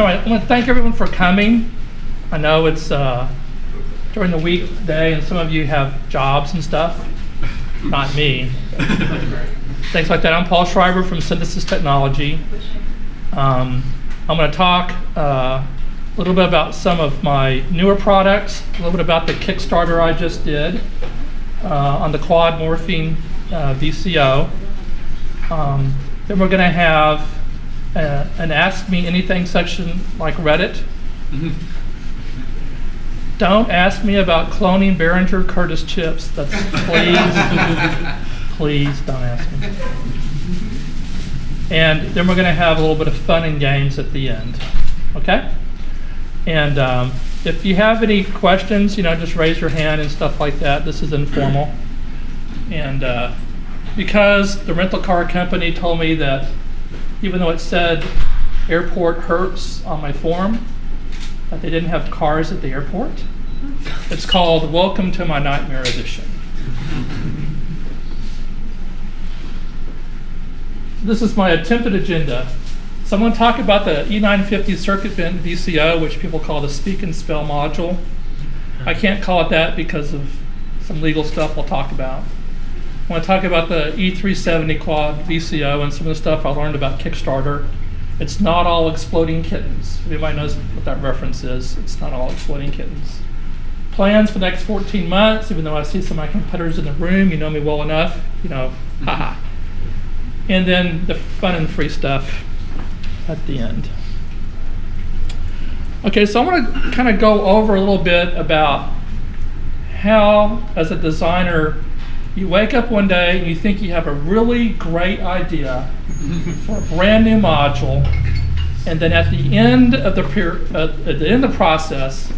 All right, I want to thank everyone for coming. I know it's during the weekday and some of you have jobs and stuff. Not me. Things like that. I'm Paul Schreiber from Synthesis Technology. I'm going to talk a little bit about some of my newer products, a little bit about the Kickstarter I just did on the quad morphine VCO. Then we're going to have an Ask Me Anything section like Reddit. Mm-hmm. Don't ask me about cloning Behringer Curtis chips. That's please don't ask me. And then we're going to have a little bit of fun and games at the end. Okay? And if you have any questions, just raise your hand and stuff like that. This is informal. And because the rental car company told me that even though it said airport hurts on my form, that they didn't have cars at the airport, it's called Welcome to My Nightmare Edition. This is my attempted agenda. So I'm going to talk about the E950 circuit bent VCO, which people call the speak and spell module. I can't call it that because of some legal stuff I'll talk about. I want to talk about the E370 quad VCO and some of the stuff I learned about Kickstarter. It's not all exploding kittens. If anybody knows what that reference is, it's not all exploding kittens. Plans for the next 14 months, even though I see some of my competitors in the room, you know me well enough, haha. And then the fun and free stuff at the end. Okay, so I want to kind of go over a little bit about how, as a designer, you wake up one day and you think you have a really great idea for a brand new module, and then at the end of the process,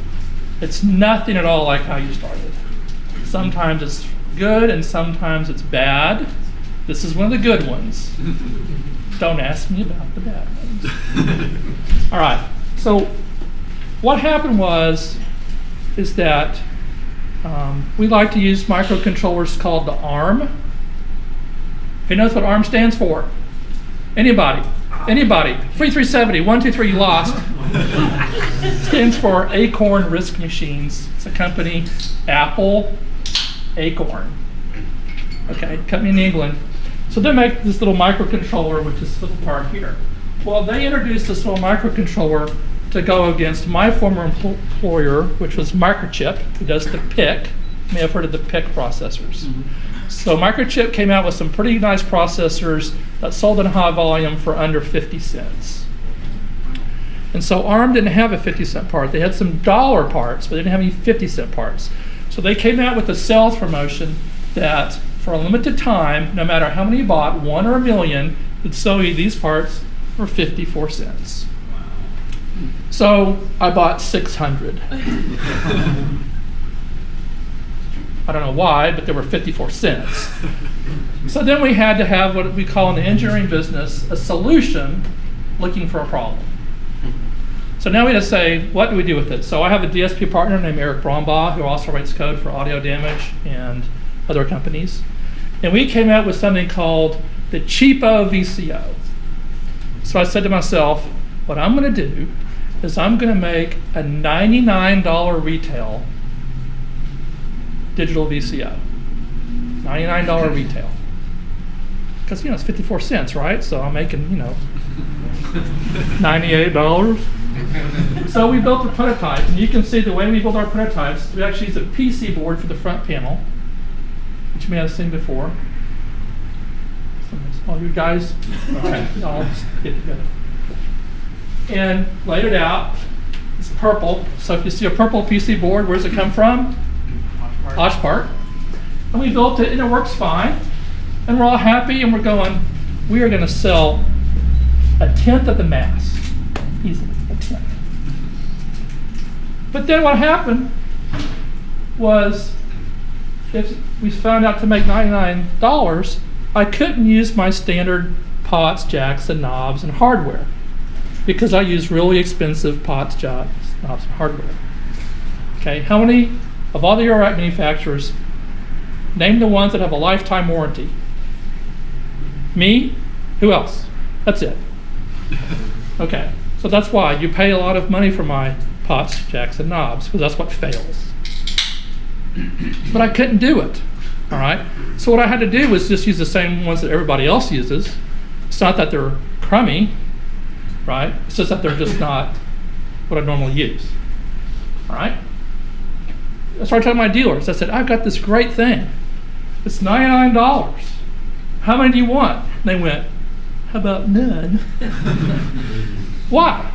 it's nothing at all like how you started. Sometimes it's good and sometimes it's bad. This is one of the good ones. Don't ask me about the bad ones. All right. So what happened is that we like to use microcontrollers called the ARM. Who knows what ARM stands for? Anybody? 3370, 123, you lost. Stands for Acorn Risk Machines. It's a company, Apple, Acorn. Okay, company in England. So they make this little microcontroller, which is this little part here. Well, they introduced this little microcontroller to go against my former employer, which was Microchip, who does the PIC. You may have heard of the PIC processors. Mm-hmm. So Microchip came out with some pretty nice processors that sold in high volume for under 50 cents. And so ARM didn't have a 50-cent part. They had some dollar parts, but they didn't have any 50-cent parts. So they came out with a sales promotion that for a limited time, no matter how many you bought, 1 or a million, would sell you these parts for 54 cents. So I bought 600. I don't know why, but they were 54 cents. So then we had to have what we call in the engineering business a solution looking for a problem. So now we had to say, what do we do with it? So I have a DSP partner named Eric Brombaugh, who also writes code for Audio Damage and other companies. And we came out with something called the cheapo VCO. So I said to myself, what I'm going to do is I'm going to make a $99 retail digital VCO. $99 retail. Because, it's 54 cents, right? So I'm making, $98. So we built a prototype, and you can see the way we build our prototypes, we actually use a PC board for the front panel, which you may have seen before. All you guys, okay, I'll just get together. And laid it out. It's purple. So if you see a purple PC board, where does it come from? Oshpark. And we built it, and it works fine. And we're all happy, and we're going, we are going to sell a tenth of the mass. Easily, a tenth. But then what happened was, if we found out to make $99, I couldn't use my standard pots, jacks, and knobs and hardware because I use really expensive pots, jacks, knobs, and hardware. Okay, how many of all the rack manufacturers, name the ones that have a lifetime warranty? Me? Who else? That's it. Okay, So that's why you pay a lot of money for my pots, jacks, and knobs, because that's what fails. But I couldn't do it, all right? So what I had to do was just use the same ones that everybody else uses. It's not that they're crummy, right? It's just that they're just not what I normally use, all right? I started telling my dealers, I said, I've got this great thing. It's $99. How many do you want? And they went, how about none? Why?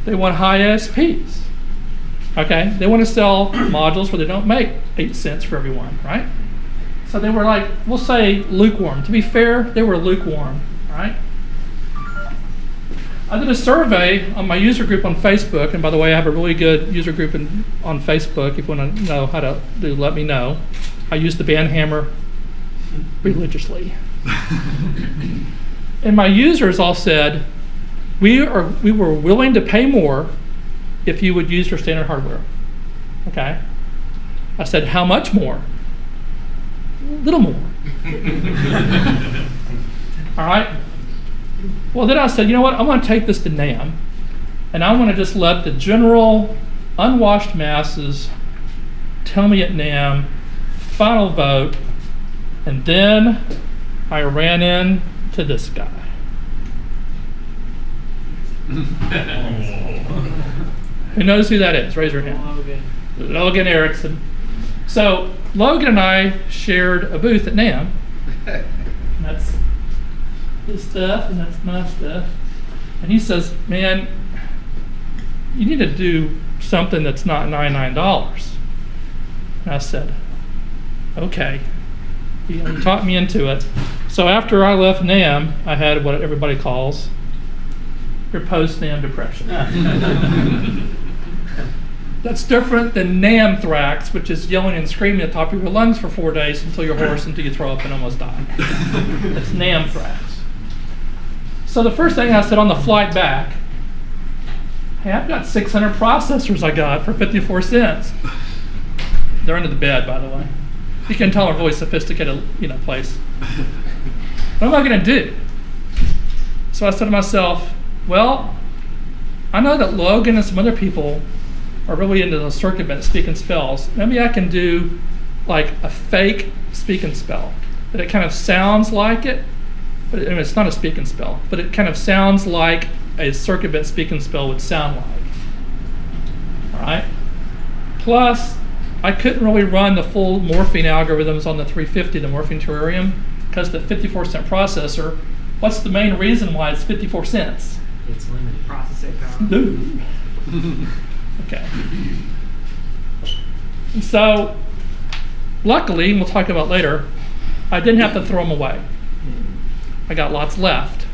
They want high ASPs. Okay? They want to sell modules where they don't make 8 cents for everyone, right? So they were like, we'll say lukewarm. To be fair, they were lukewarm, right? I did a survey on my user group on Facebook, and by the way, I have a really good user group on Facebook. If you want to know how to do, let me know. I use the band hammer religiously. And my users all said, we were willing to pay more if you would use your standard hardware. Okay? I said, how much more? A little more. All right? Well, then I said, you know what? I'm going to take this to NAMM, and I want to just let the general unwashed masses tell me at NAMM, final vote, and then I ran into this guy. Who knows who that is? Raise your hand. Logan Erickson. So Logan and I shared a booth at NAMM. And that's his stuff, and that's my stuff. And he says, man, you need to do something that's not $99. And I said, okay. He talked me into it. So after I left NAMM, I had what everybody calls your post-NAMM depression. That's different than NAMM thrax, which is yelling and screaming at the top of your lungs for 4 days until you're hoarse, until you throw up and almost die. That's NAMM thrax. So the first thing I said on the flight back, hey, I've got 600 processors I got for 54 cents. They're under the bed, by the way. You can tell a really sophisticated, place. What am I going to do? So I said to myself, well, I know that Logan and some other people are really into the circuit bent speak and spells. Maybe I can do like a fake speak and spell. That it kind of sounds like it, but it's not a speak and spell, but it kind of sounds like a circuit bent speak and spell would sound like. All right? Plus, I couldn't really run the full morphine algorithms on the 350, the morphine terrarium, because the 54 cent processor, what's the main reason why it's 54 cents? It's limited processing power. No. Okay. And so, luckily, and we'll talk about later, I didn't have to throw them away. I got lots left.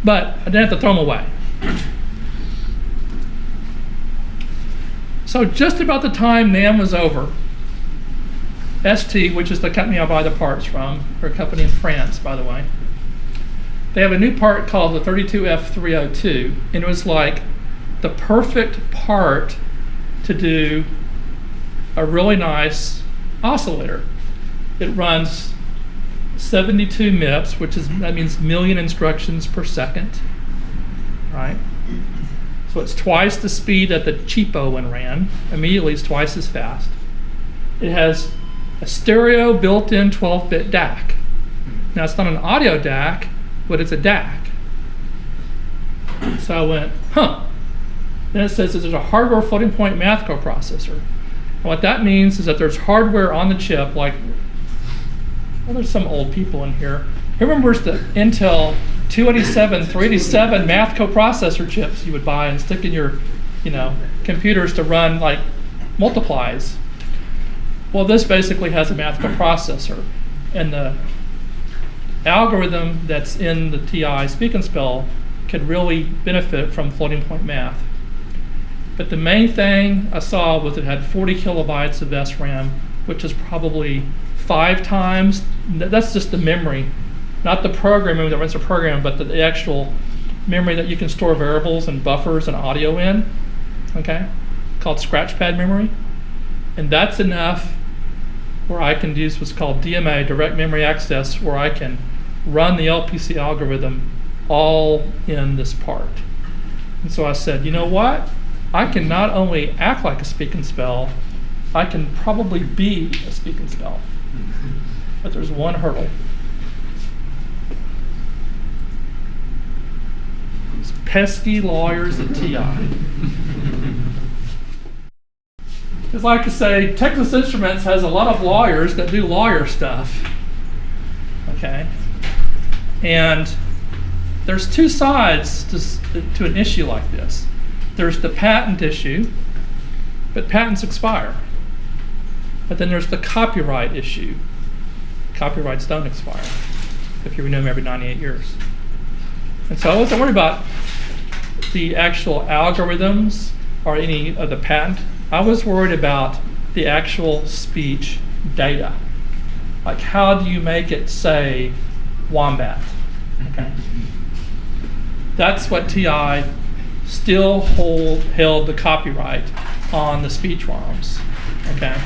But I didn't have to throw them away. So just about the time NAMM was over, ST, which is the company I buy the parts from, or a company in France, by the way, they have a new part called the 32F302, and it was like the perfect part to do a really nice oscillator. It runs 72 MIPS, that means million instructions per second, right? So it's twice the speed that the cheapo one ran. Immediately it's twice as fast. It has a stereo built-in 12-bit DAC. Now it's not an audio DAC, but it's a DAC. So I went, huh. Then it says there's a hardware floating point math coprocessor. And what that means is that there's hardware on the chip, like, well, there's some old people in here. Who remembers the Intel 287, 387 math coprocessor chips you would buy and stick in your, computers to run like multiplies? Well, this basically has a math coprocessor, and the algorithm that's in the TI Speak and Spell could really benefit from floating point math. But the main thing I saw was it had 40 kilobytes of SRAM, which is probably 5 times, that's just the memory, not the programming that runs the program, but the actual memory that you can store variables and buffers and audio in, okay, called scratchpad memory. And that's enough where I can use what's called DMA, direct memory access, where I can run the LPC algorithm all in this part. And so I said, you know what? I can not only act like a speak and spell, I can probably be a speak and spell. But there's one hurdle. These pesky lawyers at TI. It's like to say, Texas Instruments has a lot of lawyers that do lawyer stuff. Okay? And there's two sides to an issue like this. There's the patent issue, but patents expire. But then there's the copyright issue. Copyrights don't expire if you renew them every 98 years. And so I wasn't worried about the actual algorithms or any of the patent. I was worried about the actual speech data. Like, how do you make it say wombat? Okay. That's what TI still held the copyright on the speech ROMs. Okay.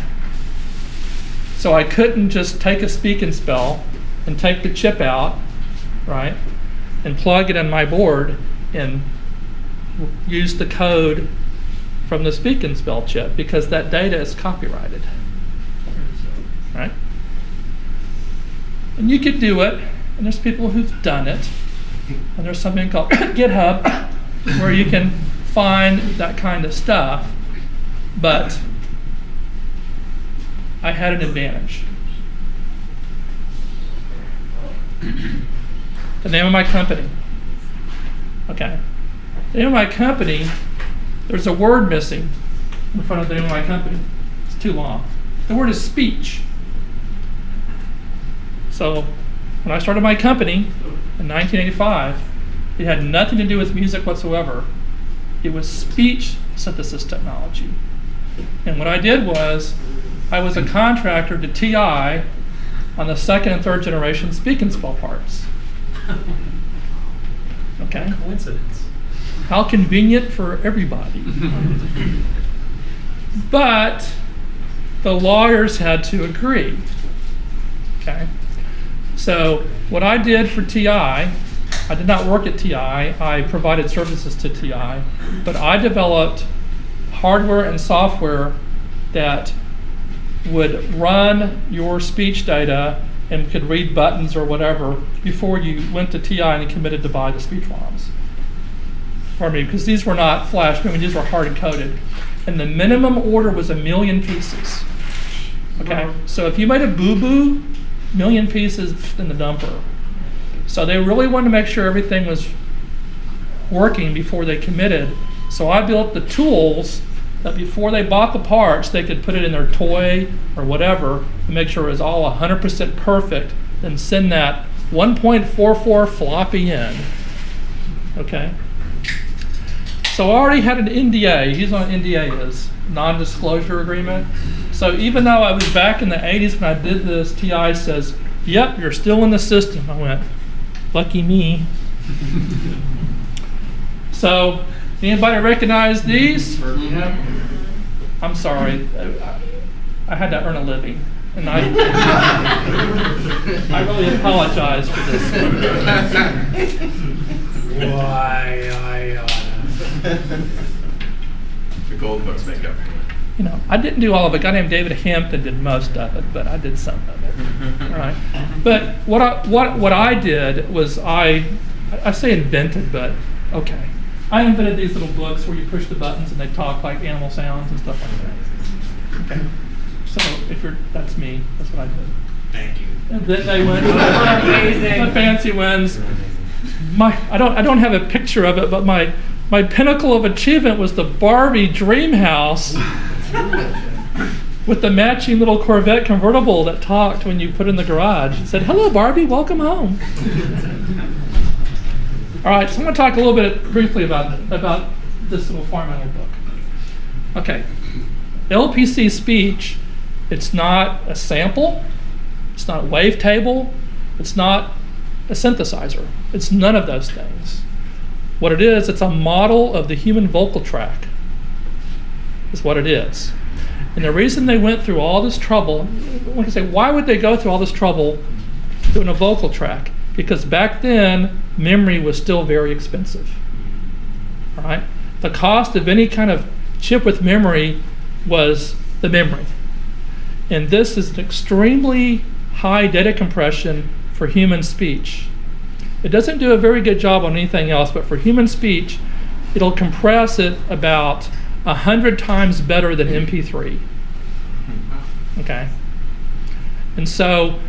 So I couldn't just take a speak and spell and take the chip out, right, and plug it in my board and use the code from the speak and spell chip, because that data is copyrighted, right? And you could do it, and there's people who've done it, and there's something called GitHub where you can find that kind of stuff, but I had an advantage. The name of my company. Okay. The name of my company, there's a word missing in front of the name of my company. It's too long. The word is speech. So when I started my company in 1985, it had nothing to do with music whatsoever. It was speech synthesis technology. And what I did was, I was a contractor to TI on the second and third generation speak and spell parts. Okay? Coincidence. How convenient for everybody. But the lawyers had to agree. Okay? So what I did for TI, I did not work at TI, I provided services to TI, but I developed hardware and software that would run your speech data and could read buttons or whatever before you went to TI and committed to buy the speech ROMs. For me, because these were not flash, I mean, these were hard coded. And the minimum order was 1 million pieces. Okay, so if you made a boo-boo, 1 million pieces in the dumper. So they really wanted to make sure everything was working before they committed. So I built the tools that before they bought the parts, they could put it in their toy or whatever and make sure it was all 100% perfect, then send that 1.44 floppy in. Okay? So I already had an NDA. Here's what an NDA is, non-disclosure agreement. So even though I was back in the 80s when I did this, TI says, yep, you're still in the system. I went, lucky me. So, anybody recognize these? I'm sorry. I had to earn a living. And I really apologize for this. Why, the gold books make up for it. You know, I didn't do all of it. A guy named David Hampton did most of it, but I did some of it. All right. But what I did was I say invented, but okay. I invented these little books where you push the buttons and they talk like animal sounds and stuff like that. Okay. So that's me. That's what I did. Thank you. And then they went the fancy ones. I don't have a picture of it, but my pinnacle of achievement was the Barbie dream house with the matching little Corvette convertible that talked when you put it in the garage. It said, "Hello, Barbie, welcome home." All right, so I'm going to talk a little bit briefly about this little fundamental book. Okay, LPC speech, it's not a sample, it's not a wavetable, it's not a synthesizer. It's none of those things. What it is, it's a model of the human vocal tract, is what it is. And the reason they went through all this trouble, one can say, why would they go through all this trouble doing a vocal tract? because back then, memory was still very expensive. All right? The cost of any kind of chip with memory was the memory. And this is an extremely high data compression for human speech. It doesn't do a very good job on anything else, but for human speech, it'll compress it about 100 times better than MP3. Okay? And so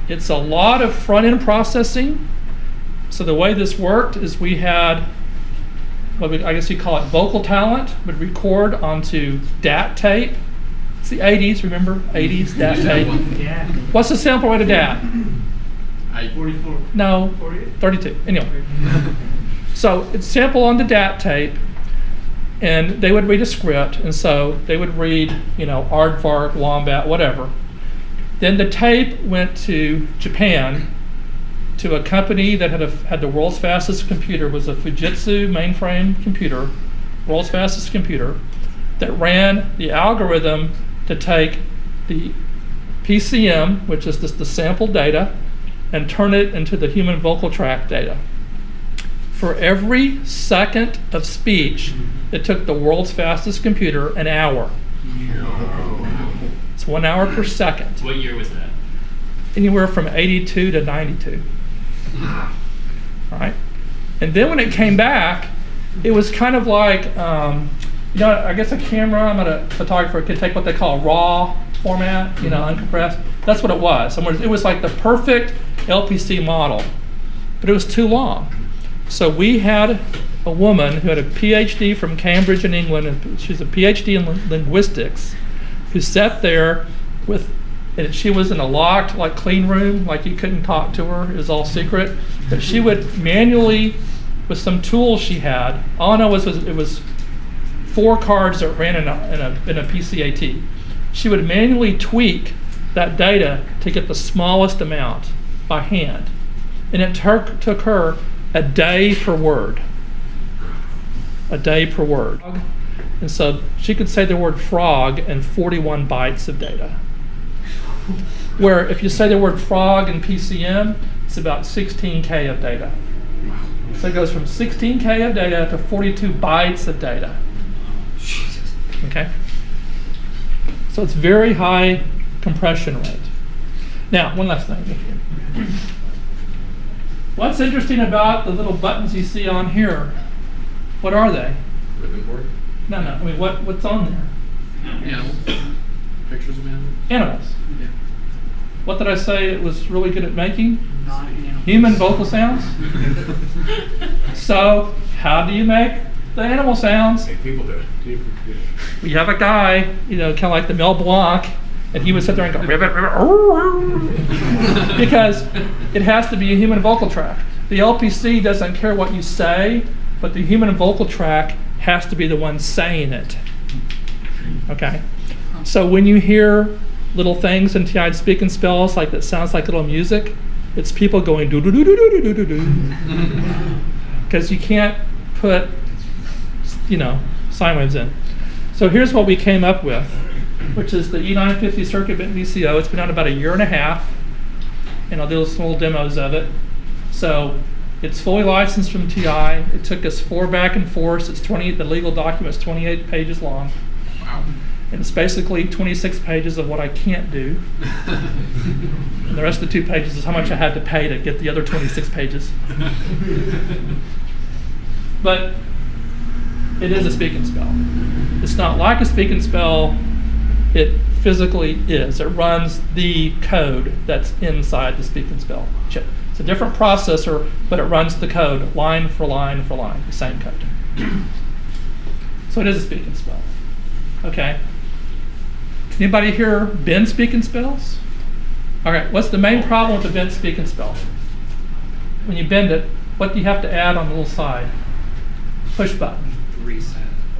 it's a lot of front-end processing. So the way this worked is we had, I guess you call it vocal talent, would record onto DAT tape. It's the 80s, remember? 80s, DAT tape. Yeah. What's the sample rate of DAT? 44. No, 32. Anyway. So it's sample on the DAT tape, and they would read a script, and so they would read, aardvark, wombat, whatever. Then the tape went to Japan, to a company that had the world's fastest computer, was a Fujitsu mainframe computer, world's fastest computer, that ran the algorithm to take the PCM, which is the sample data, and turn it into the human vocal tract data. For every second of speech, it took the world's fastest computer an hour. It's 1 hour per second. What year was that? Anywhere from 82 to 92. All right? And then when it came back, it was kind of like, I guess a camera, I'm a photographer, could take what they call raw format, uncompressed. That's what it was. It was like the perfect LPC model, but it was too long. So we had a woman who had a PhD from Cambridge in England, and she's a PhD in linguistics, who sat there and she was in a locked, clean room, you couldn't talk to her, it was all secret. But she would manually, with some tools she had, all I know was it was 4 cards that ran in a PCAT. She would manually tweak that data to get the smallest amount by hand. And it took her a day per word. A day per word. And so she could say the word frog in 41 bytes of data. Where if you say the word frog in PCM, it's about 16K of data. So it goes from 16K of data to 42 bytes of data. Okay? So it's very high compression rate. Now, one last thing. What's interesting about the little buttons you see on here? What are they? Ribbon board? No. I mean, what's on there? Animals. Pictures of animals. Animals. Yeah. What did I say it was really good at making? Non-animals. Human vocal sounds. So, how do you make the animal sounds? Hey, people do it. We have a guy, kind of like the Mel Blanc, and he would sit there and go, ribbit, ribbit, because it has to be a human vocal tract. The LPC doesn't care what you say, but the human vocal tract has to be the one saying it. Okay? So when you hear little things in TI speak and spells that sounds like little music, it's people going do do do do do do do do, because you can't put sine waves in. So here's what we came up with, which is the E950 circuit bit VCO. It's been out about 1.5 years, and I'll do some little demos of it. So it's fully licensed from TI. It took us 4 back and forths. The legal document's 28 pages long. Wow. And it's basically 26 pages of what I can't do. And the rest of the 2 pages is how much I had to pay to get the other 26 pages. But it is a speak and spell. It's not like a speak and spell. It physically is. It runs the code that's inside the speak and spell chip. It's a different processor, but it runs the code line for line for line, the same code. So it is a speak and spell. Okay. Anybody here bend speak and spells? All right, what's the main problem with the bend speak and spell? When you bend it, what do you have to add on the little side? Push button.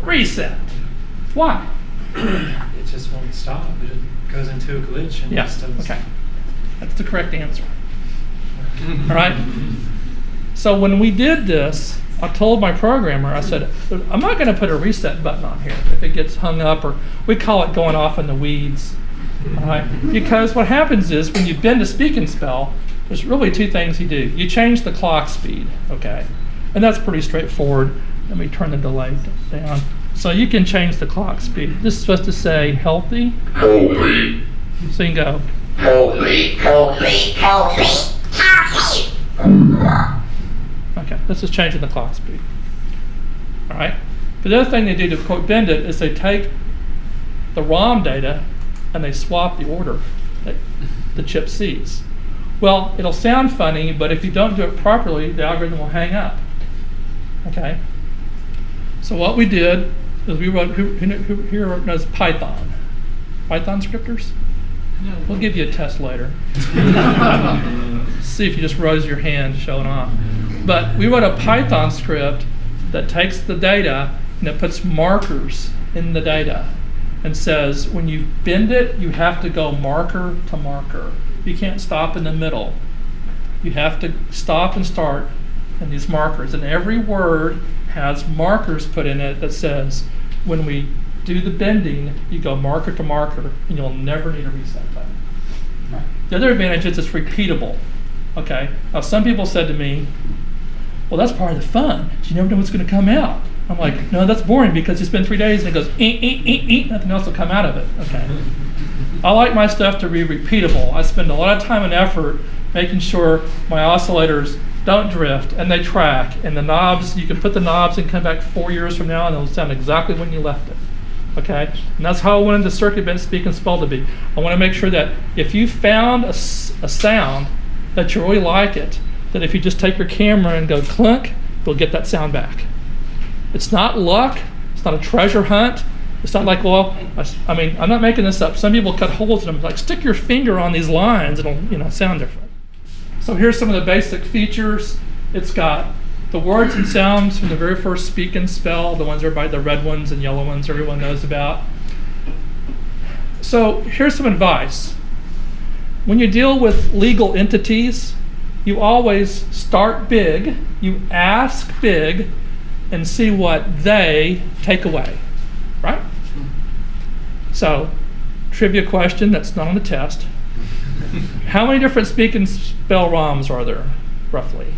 Reset. Why? It just won't stop. It goes into a glitch and Yeah, okay. That's the correct answer. All right? So when we did this, I told my programmer, I said, I'm not going to put a reset button on here if it gets hung up, or we call it going off in the weeds. All right? Because what happens is when you bend a speak and spell, there's really two things you do. You change the clock speed, okay? And that's pretty straightforward. Let me turn the delay down. So you can change the clock speed. This is supposed to say healthy. Healthy. So you can go. Healthy. Healthy. Healthy. Okay, this is changing the clock speed. All right. But the other thing they do to quote bend it is they take the ROM data and they swap the order that the chip sees. Well, it'll sound funny, but if you don't do it properly, the algorithm will hang up. Okay. So what we did is we wrote, who here knows Python? Python scripters? We'll give you a test later. See if you just rose your hand showing off. But we wrote a Python script that takes the data and it puts markers in the data and says when you bend it, you have to go marker to marker. You can't stop in the middle. You have to stop and start in these markers. And every word has markers put in it that says when we do the bending, you go marker to marker and you'll never need a reset button. The other advantage is it's repeatable. Okay. Now some people said to me, well, that's part of the fun. You never know what's going to come out. I'm like, no, that's boring because you spend 3 days and it goes, nothing else will come out of it. Okay. I like my stuff to be repeatable. I spend a lot of time and effort making sure my oscillators don't drift and they track. And the knobs, you can put the knobs and come back 4 years from now and it'll sound exactly when you left it. Okay? And that's how I wanted the circuit bent speak and spell to be. I want to make sure that if you found a sound that you really like it, that if you just take your camera and go clunk, you'll get that sound back. It's not luck. It's not a treasure hunt. It's not like, well, I mean, I'm not making this up. Some people cut holes in them. Like, stick your finger on these lines, it'll sound different. So here's some of the basic features. It's got the words and sounds from the very first speak and spell, the ones everybody, the red ones and yellow ones everyone knows about. So here's some advice. When you deal with legal entities, you always start big, you ask big, and see what they take away, right? So, trivia question that's not on the test. How many different speak and spell ROMs are there, roughly?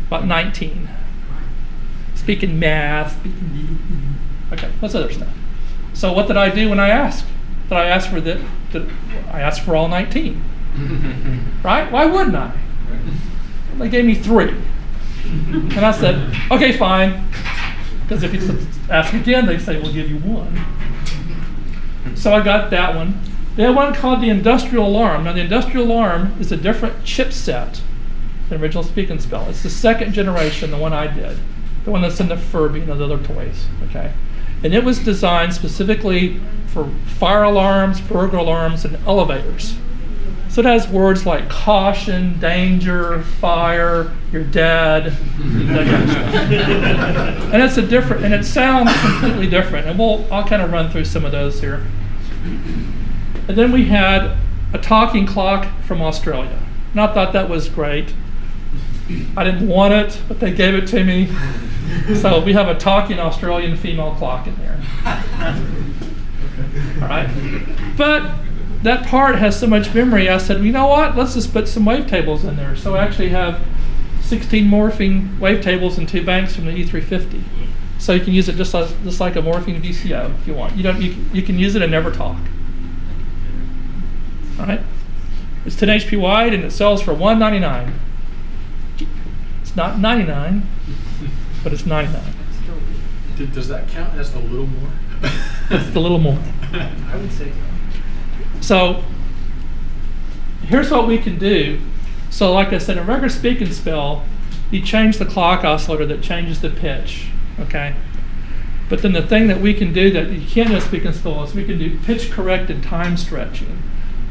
About 19. Speaking math, okay, what's other stuff? So what did I do when I asked? Did I ask for I asked for all 19, right? Why wouldn't I? They gave me 3. And I said, okay, fine. Because if you ask again, they say, we'll give you 1. So I got that one. They have one called the industrial alarm. Now the industrial alarm is a different chipset than original speak and spell. It's the 2nd generation, the one I did. The one that's in the Furby and those other toys, okay? And it was designed specifically for fire alarms, burglar alarms, and elevators. So it has words like caution, danger, fire, you're dead, that kind of stuff. And it's and it sounds completely different. And I'll kind of run through some of those here. And then we had a talking clock from Australia. And I thought that was great. I didn't want it, but they gave it to me. So we have a talking Australian female clock in there. All right. But that part has so much memory, I said, you know what? Let's just put some wavetables in there. So I actually have 16 morphing wavetables and 2 banks from the E350. So you can use it just like a morphing VCO if you want. You can use it and never talk. All right. It's 10 HP wide and it sells for $199. It's not 99, but it's 99. Does that count as the little more? It's the little more. I would say so. Here's what we can do. So like I said, in regular speak and spell, you change the clock oscillator that changes the pitch, okay? But then the thing that we can do that you can't do speak and spell is we can do pitch corrected time stretching.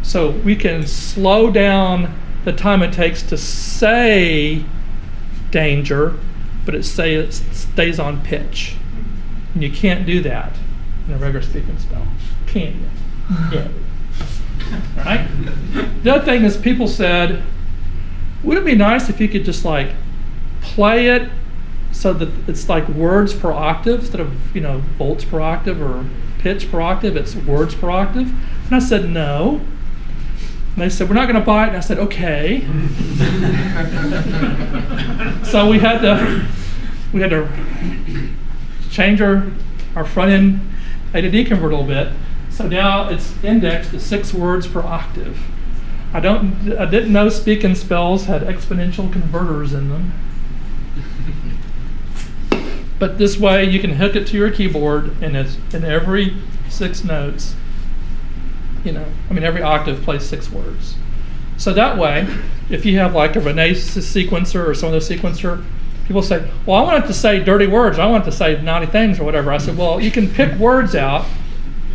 So we can slow down the time it takes to say danger, but it stays on pitch. And you can't do that in a regular speak and spell. Can you? No. All right? The other thing is people said, wouldn't it be nice if you could just like play it so that it's like words per octave instead of volts per octave or pitch per octave, it's words per octave? And I said no. And they said, we're not going to buy it. And I said, okay. So we had to change our front end A to D converter a little bit. So now it's indexed to 6 words per octave. I didn't know Speak and Spells had exponential converters in them. But this way you can hook it to your keyboard, and it's in every 6 notes, every octave plays 6 words. So that way, if you have like a Rene's sequencer or some other sequencer, people say, well, I want it to say dirty words. I want it to say naughty things or whatever. I said, well, you can pick words out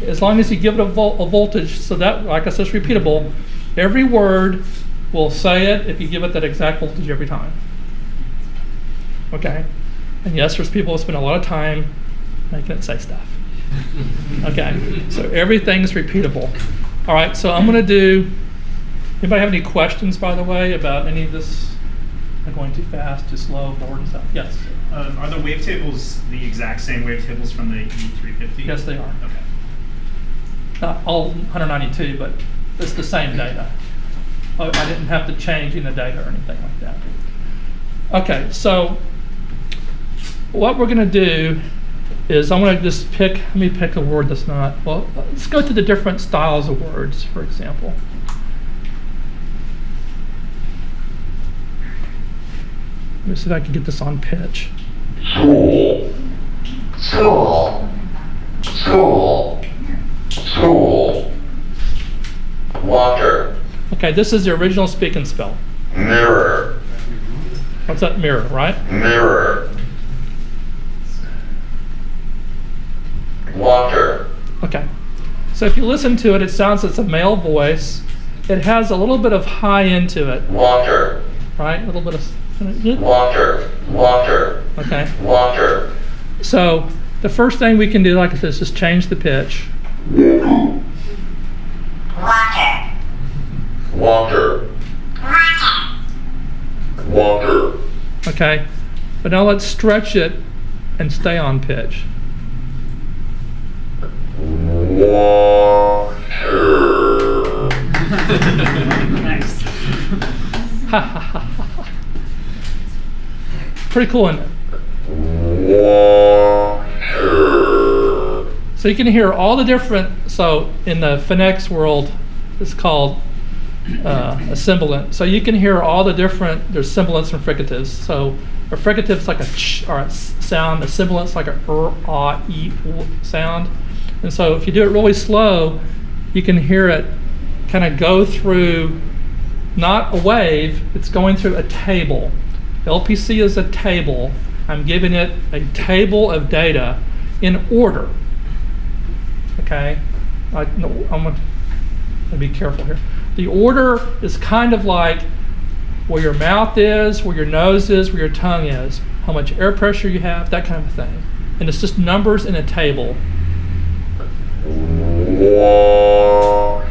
as long as you give it a voltage so that, like I said, it's repeatable. Every word will say it if you give it that exact voltage every time. Okay? And yes, there's people who spend a lot of time making it say stuff. Okay, so everything's repeatable. All right, so I'm going to do, anybody have any questions, by the way, about any of this? Am I going too fast, too slow, bored and stuff? Yes? Are the wavetables the exact same wavetables from the E350? Yes, they are. Okay. Not all 192, but it's the same data. I didn't have to change in the data or anything like that. Okay, so what we're going to do is I'm going to just let me pick a word that's not, well, let's go to the different styles of words, for example. Let me see if I can get this on pitch. School. School. School. School. Water. Okay, this is the original Speak and Spell. Mirror. What's that? Mirror, right? Mirror. Water. Okay. So if you listen to it, it sounds it's a male voice. It has a little bit of high end to it, Water. right? A little bit of. Water. Water. Okay. Water. So the first thing we can do like this is just change the pitch. Water. Water. Water. Okay. But now let's stretch it and stay on pitch. Water. Nice. Pretty cool, isn't it? Water. So you can hear all the different, so in the phonetics world, it's called a sibilant. So you can hear all the different, there's sibilants and fricatives. So a fricative is like a ch or a sound, a sibilant's like a e sound. And so if you do it really slow, you can hear it kind of go through, not a wave, it's going through a table. LPC is a table. I'm giving it a table of data in order. Okay? I'm going to be careful here. The order is kind of like where your mouth is, where your nose is, where your tongue is, how much air pressure you have, that kind of thing. And it's just numbers in a table. Water.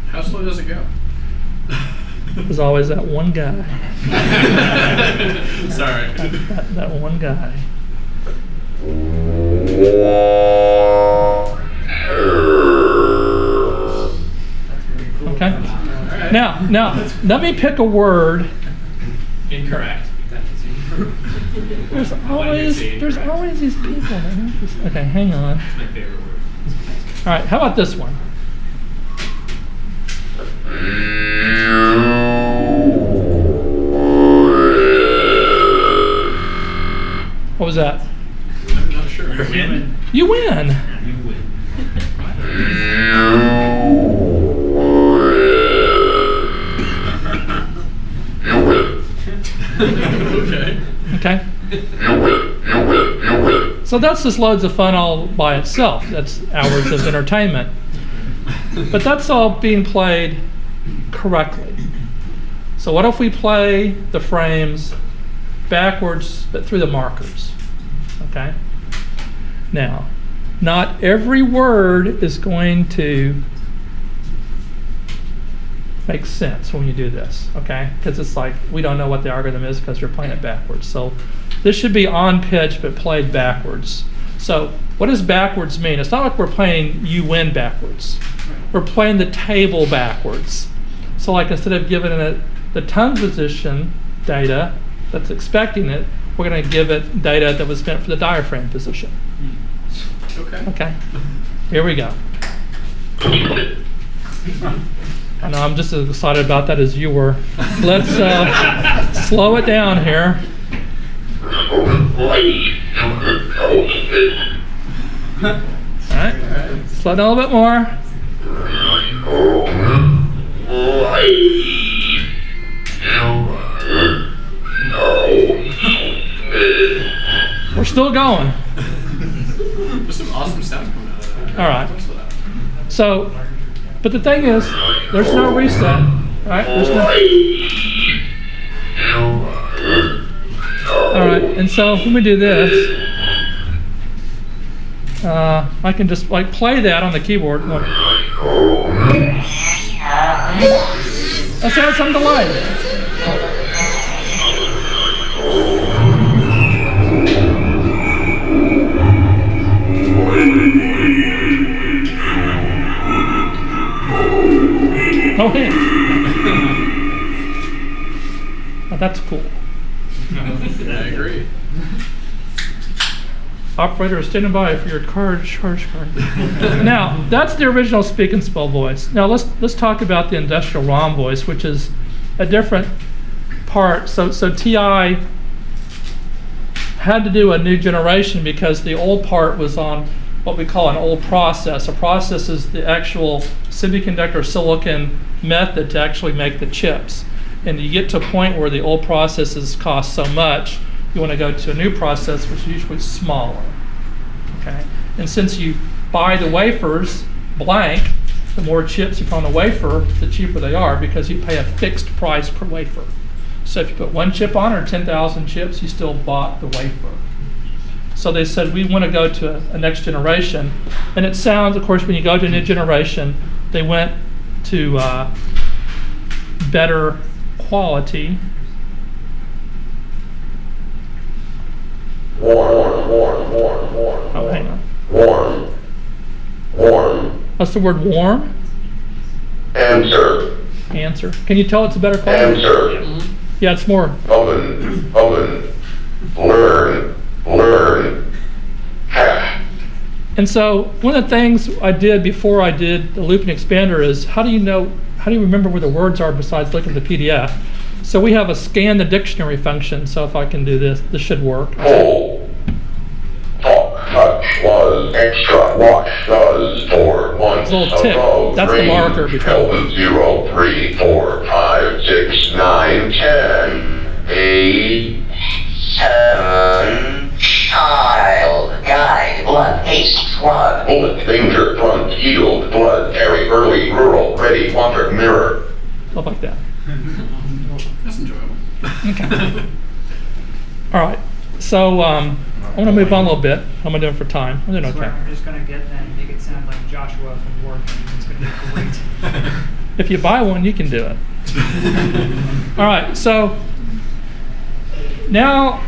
How slow does it go? There's always that one guy. Sorry. That one guy. Okay. Alright. Now, let me pick a word. Incorrect. There's always these people. Okay, hang on. That's my favorite word. All right, how about this one? What was that? I'm not sure. Win. You win. You win. Okay. Okay. So that's just loads of fun all by itself. That's hours of entertainment. But that's all being played correctly. So what if we play the frames backwards but through the markers? Okay? Now, not every word is going to make sense when you do this, okay? Because it's like, we don't know what the algorithm is because you're playing it backwards. So this should be on pitch but played backwards. So what does backwards mean? It's not like we're playing you win backwards. we're playing the table backwards. So like instead of giving it the tongue position data that's expecting it, we're going to give it data that was meant for the diaphragm position. Okay. Okay, here we go. I know I'm just as excited about that as you were. Let's slow it down here. All right, slow down a little bit more. We're still going. There's some awesome sound coming out of that. All right. So, but the thing is, there's no reset, right? There's no. All right, and so when we do this, I can just like play that on the keyboard. Look. Let's add some delay. Oh, hey. Oh, that's cool. I agree. Operator is standing by for your charge card. Now, that's the original speak and spell voice. Now let's talk about the industrial ROM voice, which is a different part. So TI had to do a new generation because the old part was on what we call an old process. A process is the actual semiconductor silicon method to actually make the chips. And you get to a point where the old processes cost so much, you want to go to a new process, which is usually smaller. Okay. And since you buy the wafers blank, the more chips you put on a wafer, the cheaper they are because you pay a fixed price per wafer. So if you put one chip on or 10,000 chips, you still bought the wafer. So they said, we want to go to a next generation. And it sounds, of course, when you go to a new generation, they went to better quality. Oh, hang on. Warm. That's the word warm? Answer. Answer. Can you tell it's a better quality? Answer. Yeah, it's more. Oven. Learn. Ha. And so one of the things I did before I did the looping expander is how do you remember where the words are besides looking at the PDF? So we have a scan the dictionary function. So if I can do this should work. Pull. Talk. Touch. Was. Extra. Watch. Does. For. Once. It's a little tick. Above. That's the Three. marker between. Kelvin. 0, 3, 4, 5, 6, 9, 10. 8. 7. Child. Guide. Blood. Haste. Squad. Bullet. Danger. Front. Yield. Blood. Carry. Early. Rural. Ready. Water. Mirror. Stuff like that. That's enjoyable. Okay. All right. So I want to move on a little bit. How am I doing for time? I'm doing I swear, okay. I'm just gonna get that and make it sound like Joshua from Warden. It's gonna be great. If you buy one, you can do it. All right. So now,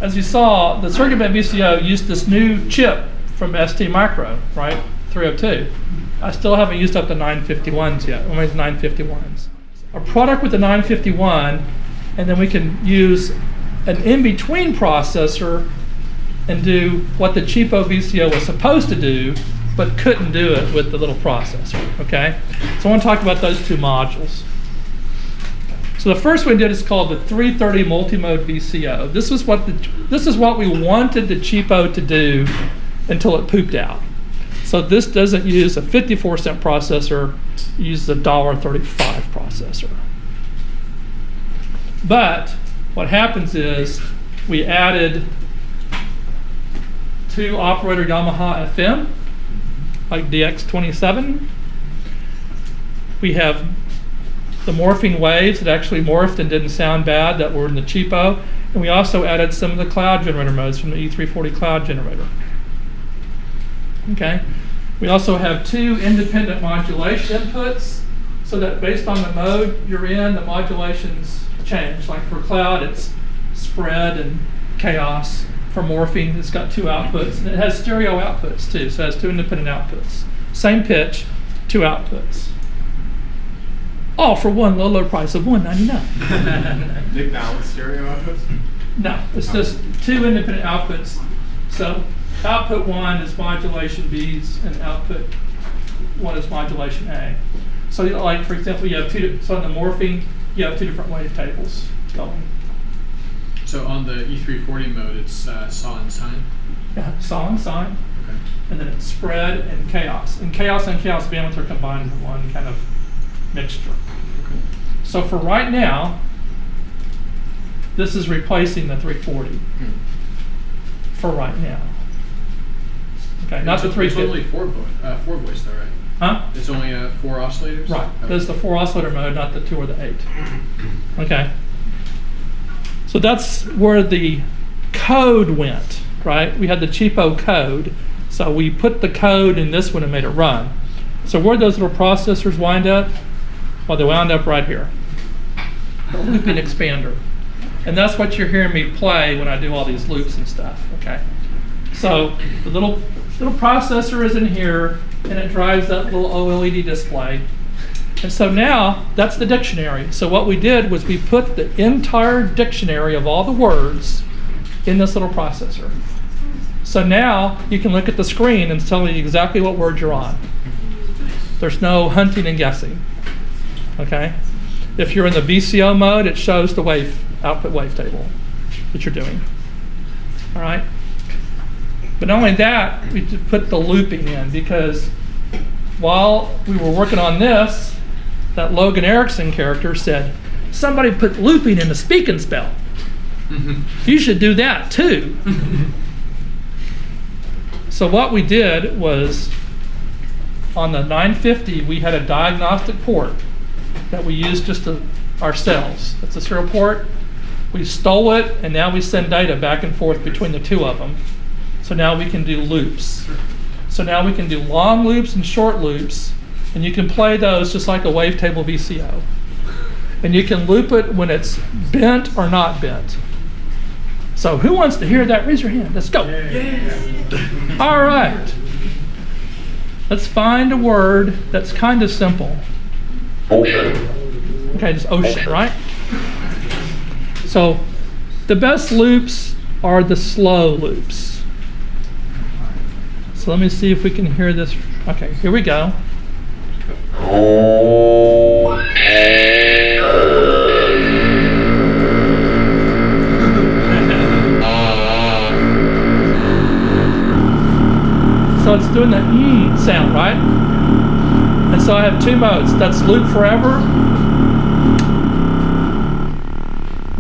as you saw, the circuit bent VCO used this new chip from ST Micro, right? 302. I still haven't used up the 951s yet. Only 951s. A product with the 951, and then we can use an in-between processor and do what the cheapo VCO was supposed to do, but couldn't do it with the little processor, okay? So I want to talk about those two modules. So the first one we did is called the 330 multimode VCO. This is what we wanted the cheapo to do until it pooped out. So this doesn't use a 54-cent processor, it uses a $1.35 processor. But what happens is we added 2 operator Yamaha FM, like DX27. We have the morphing waves that actually morphed and didn't sound bad that were in the cheapo. And we also added some of the cloud generator modes from the E340 cloud generator. Okay. We also have 2 independent modulation inputs so that based on the mode you're in, the modulations change. Like for cloud, it's spread and chaos. For morphing, it's got 2 outputs. And it has stereo outputs too, so it has 2 independent outputs. Same pitch, 2 outputs. All for one low price of $199. Big balanced stereo outputs? No, it's just 2 independent outputs. So output 1 is modulation B's and output 1 is modulation A. So like, for example, you have so in the morphing, you have 2 different wavetables going. So on the E340 mode, it's saw and sine? Yeah, saw and sine. Okay. And then it's spread and chaos. And chaos bandwidth are combined into one kind of mixture. Okay. So for right now, this is replacing the 340 for right now. Okay, not the 350. It's only four voice though, right? Huh? It's only 4 oscillators? Right. Okay. There's the 4 oscillator mode, not the 2 or the 8. Okay. So that's where the code went, right? We had the cheapo code. So we put the code in this one and made it run. So where those little processors wind up? Well, they wound up right here. The looping expander. And that's what you're hearing me play when I do all these loops and stuff, okay? So the little processor is in here, and it drives that little OLED display. And so now, that's the dictionary. So what we did was we put the entire dictionary of all the words in this little processor. So now, you can look at the screen and tell you exactly what word you're on. There's no hunting and guessing, okay? If you're in the VCO mode, it shows the output wavetable that you're doing, all right? But not only that, we put the looping in, because while we were working on this, that Logan Erickson character said, somebody put looping in the speak and spell. You should do that too. So what we did was, on the 950, we had a diagnostic port that we used just ourselves. It's a serial port. We stole it, and now we send data back and forth between the 2 of them. So now we can do loops. So now we can do long loops and short loops, and you can play those just like a wavetable VCO. And you can loop it when it's bent or not bent. So who wants to hear that? Raise your hand. Let's go. Yeah. All right. Let's find a word that's kind of simple. Ocean. Okay, just ocean, right? So the best loops are the slow loops. So let me see if we can hear this. Okay, here we go. So it's doing the sound, right? And so I have 2 modes. That's loop forever.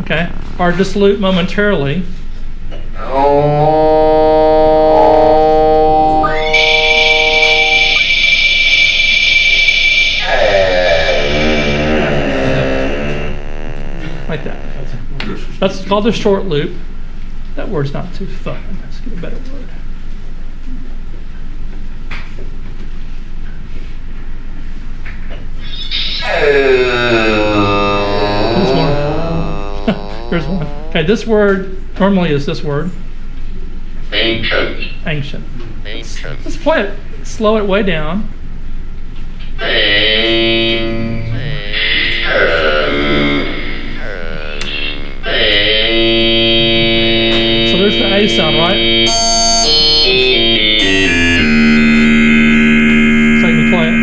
Okay, or just loop momentarily. Like that. That's called a short loop. That word's not too fun. Let's get a better word. There's one. There's one. Okay, this word normally is this word. Ancient. Ancient. Let's play it. Slow it way down. So there's the A sound, right? So you can play it.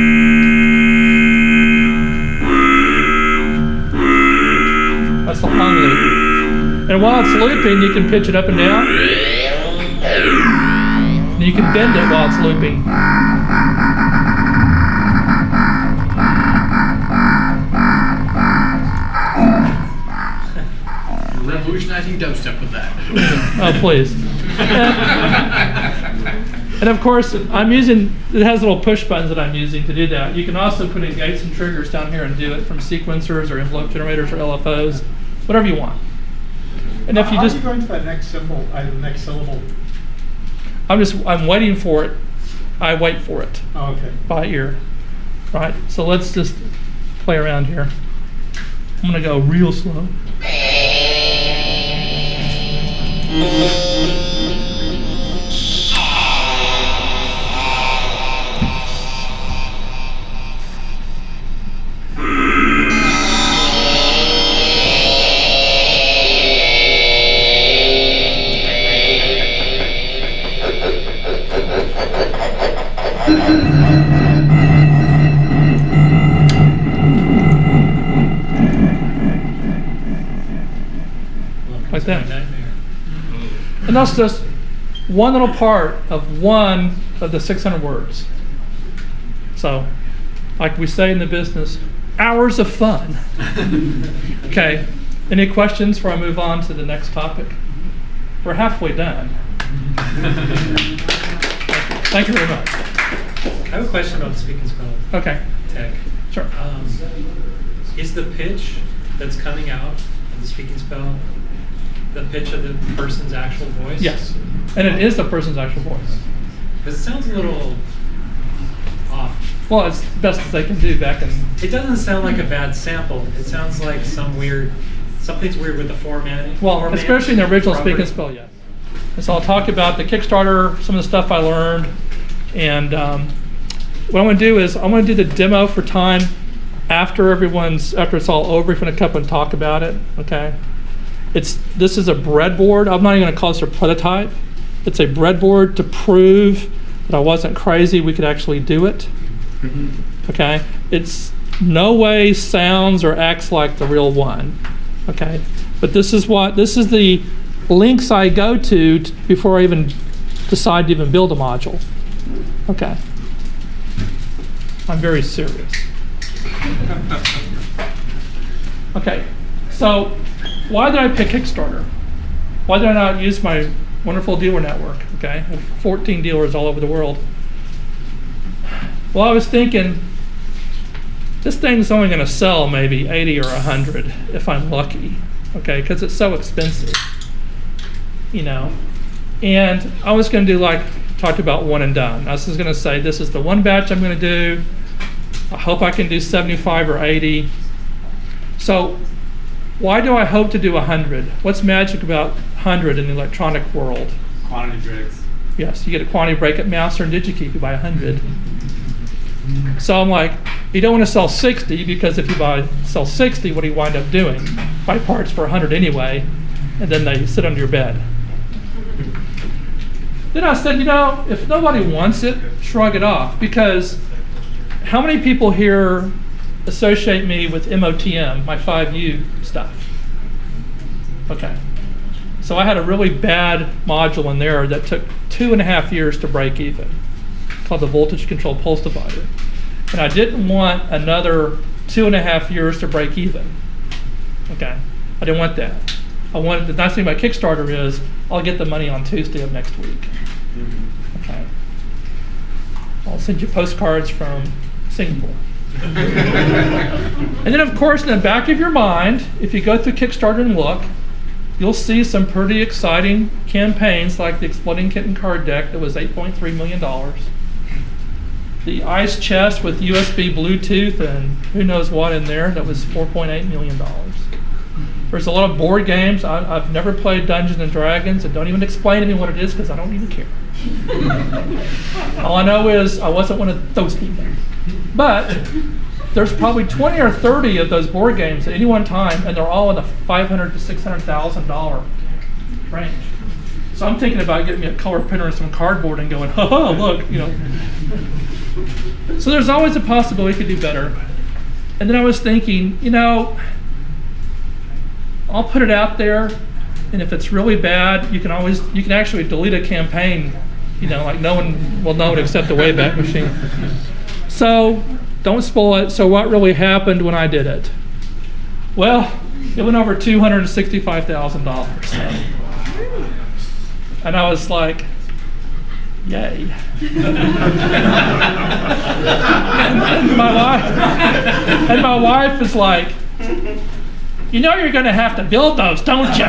That's the long loop. And while it's looping, you can pitch it up and down. And you can bend it while it's looping. Revolutionizing dubstep with that. Oh, please. And of course, I'm using, it has little push buttons that I'm using to do that. You can also put in gates and triggers down here and do it from sequencers or envelope generators or LFOs, whatever you want. And if you How just, are you going to that next symbol, the next syllable? I'm waiting for it. I wait for it Oh, okay. by ear, right? So let's just play around here. I'm gonna go real slow. like that. Nightmare. And that's just one little part of one of the 600 words. So, like we say in the business, hours of fun. Okay, any questions before I move on to the next topic? We're halfway done. Thank you very much. I have a question about the speaking spell Okay, tech. sure. Is the pitch that's coming out of the speaking spell the pitch of the person's actual voice? Yes, and it is the person's actual voice. Because it sounds a little off. Well, it's the best that they can do back in. It doesn't sound like a bad sample. It sounds like something's weird with the formatting. Well, especially in the original Property. speaking spell, yes. And so I'll talk about the Kickstarter, some of the stuff I learned, and what I'm going to do is I'm going to do the demo for time after it's all over. If you want to come up and talk about it, okay? This is a breadboard. I'm not even going to call this a prototype. It's a breadboard to prove that I wasn't crazy. We could actually do it. Okay, it's no way sounds or acts like the real one. Okay, but this is the links I go to before I even decide to even build a module. Okay, I'm very serious. Okay, so why did I pick Kickstarter? Why did I not use my wonderful dealer network? Okay, I have 14 dealers all over the world. Well, I was thinking, this thing's only going to sell maybe 80 or 100 if I'm lucky, okay, because it's so expensive, you know. And I was going to do like, talked about one and done. I was just going to say, this is the one batch I'm going to do. I hope I can do 75 or 80. So why do I hope to do 100? What's magic about 100 in the electronic world? Quantity breaks. Yes, you get a quantity break at Mouser and DigiKey if you buy 100. So I'm like, you don't want to sell 60 because if you sell 60, what do you wind up doing? Buy parts for 100 anyway, and then they sit under your bed. Then I said, you know, if nobody wants it, shrug it off, because how many people here associate me with MOTM, my 5U stuff? Okay. So I had a really bad module in there that took 2.5 years to break even, called the voltage controlled pulse divider. And I didn't want another 2.5 years to break even. Okay, I didn't want that. The nice thing about Kickstarter is I'll get the money on Tuesday of next week. Okay, I'll send you postcards from Singapore. And then of course in the back of your mind, if you go through Kickstarter and look, you'll see some pretty exciting campaigns like the Exploding Kitten card deck that was $8.3 million. The ice chest with USB Bluetooth and who knows what in there that was $4.8 million. There's a lot of board games. I've never played Dungeons and Dragons, and don't even explain to me what it is because I don't even care. All I know is I wasn't one of those people. But there's probably 20 or 30 of those board games at any one time, and they're all in the $500,000 to $600,000 range. So I'm thinking about getting me a color printer and some cardboard and going, oh, look, you know. So there's always a possibility we could do better. And then I was thinking, you know, I'll put it out there, and if it's really bad, you can actually delete a campaign, you know, like no one will know it except the Wayback Machine. So don't spoil it. So what really happened when I did it? Well, it went over $265,000. So. And I was like, yay. and my wife is like, you know you're going to have to build those, don't you?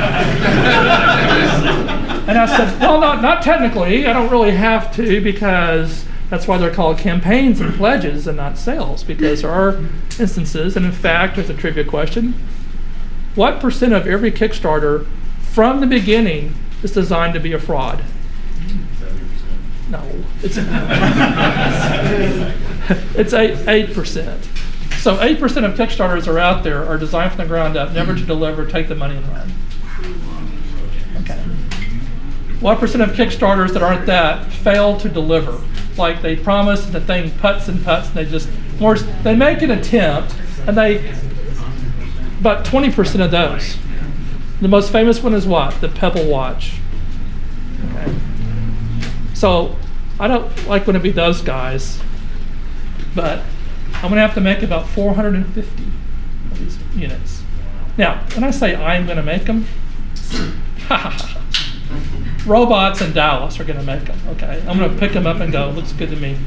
And I said, well, not technically. I don't really have to, because that's why they're called campaigns and pledges and not sales, because there are instances, and in fact, there's a trivia question. What % of every Kickstarter from the beginning is designed to be a fraud? 70%. No, it's 8%. So 8% of Kickstarters are out there are designed from the ground up, never to deliver, take the money and run. Okay. What % of Kickstarters that aren't that fail to deliver? Like they promise and the thing puts and puts, and they make an attempt, and about 20% of those The most famous one is what? The Pebble watch. Okay. So I don't like when it be those guys, but I'm going to have to make about 450 of these units. Now, when I say I'm going to make them, robots in Dallas are going to make them. Okay, I'm going to pick them up and go. Looks good to me.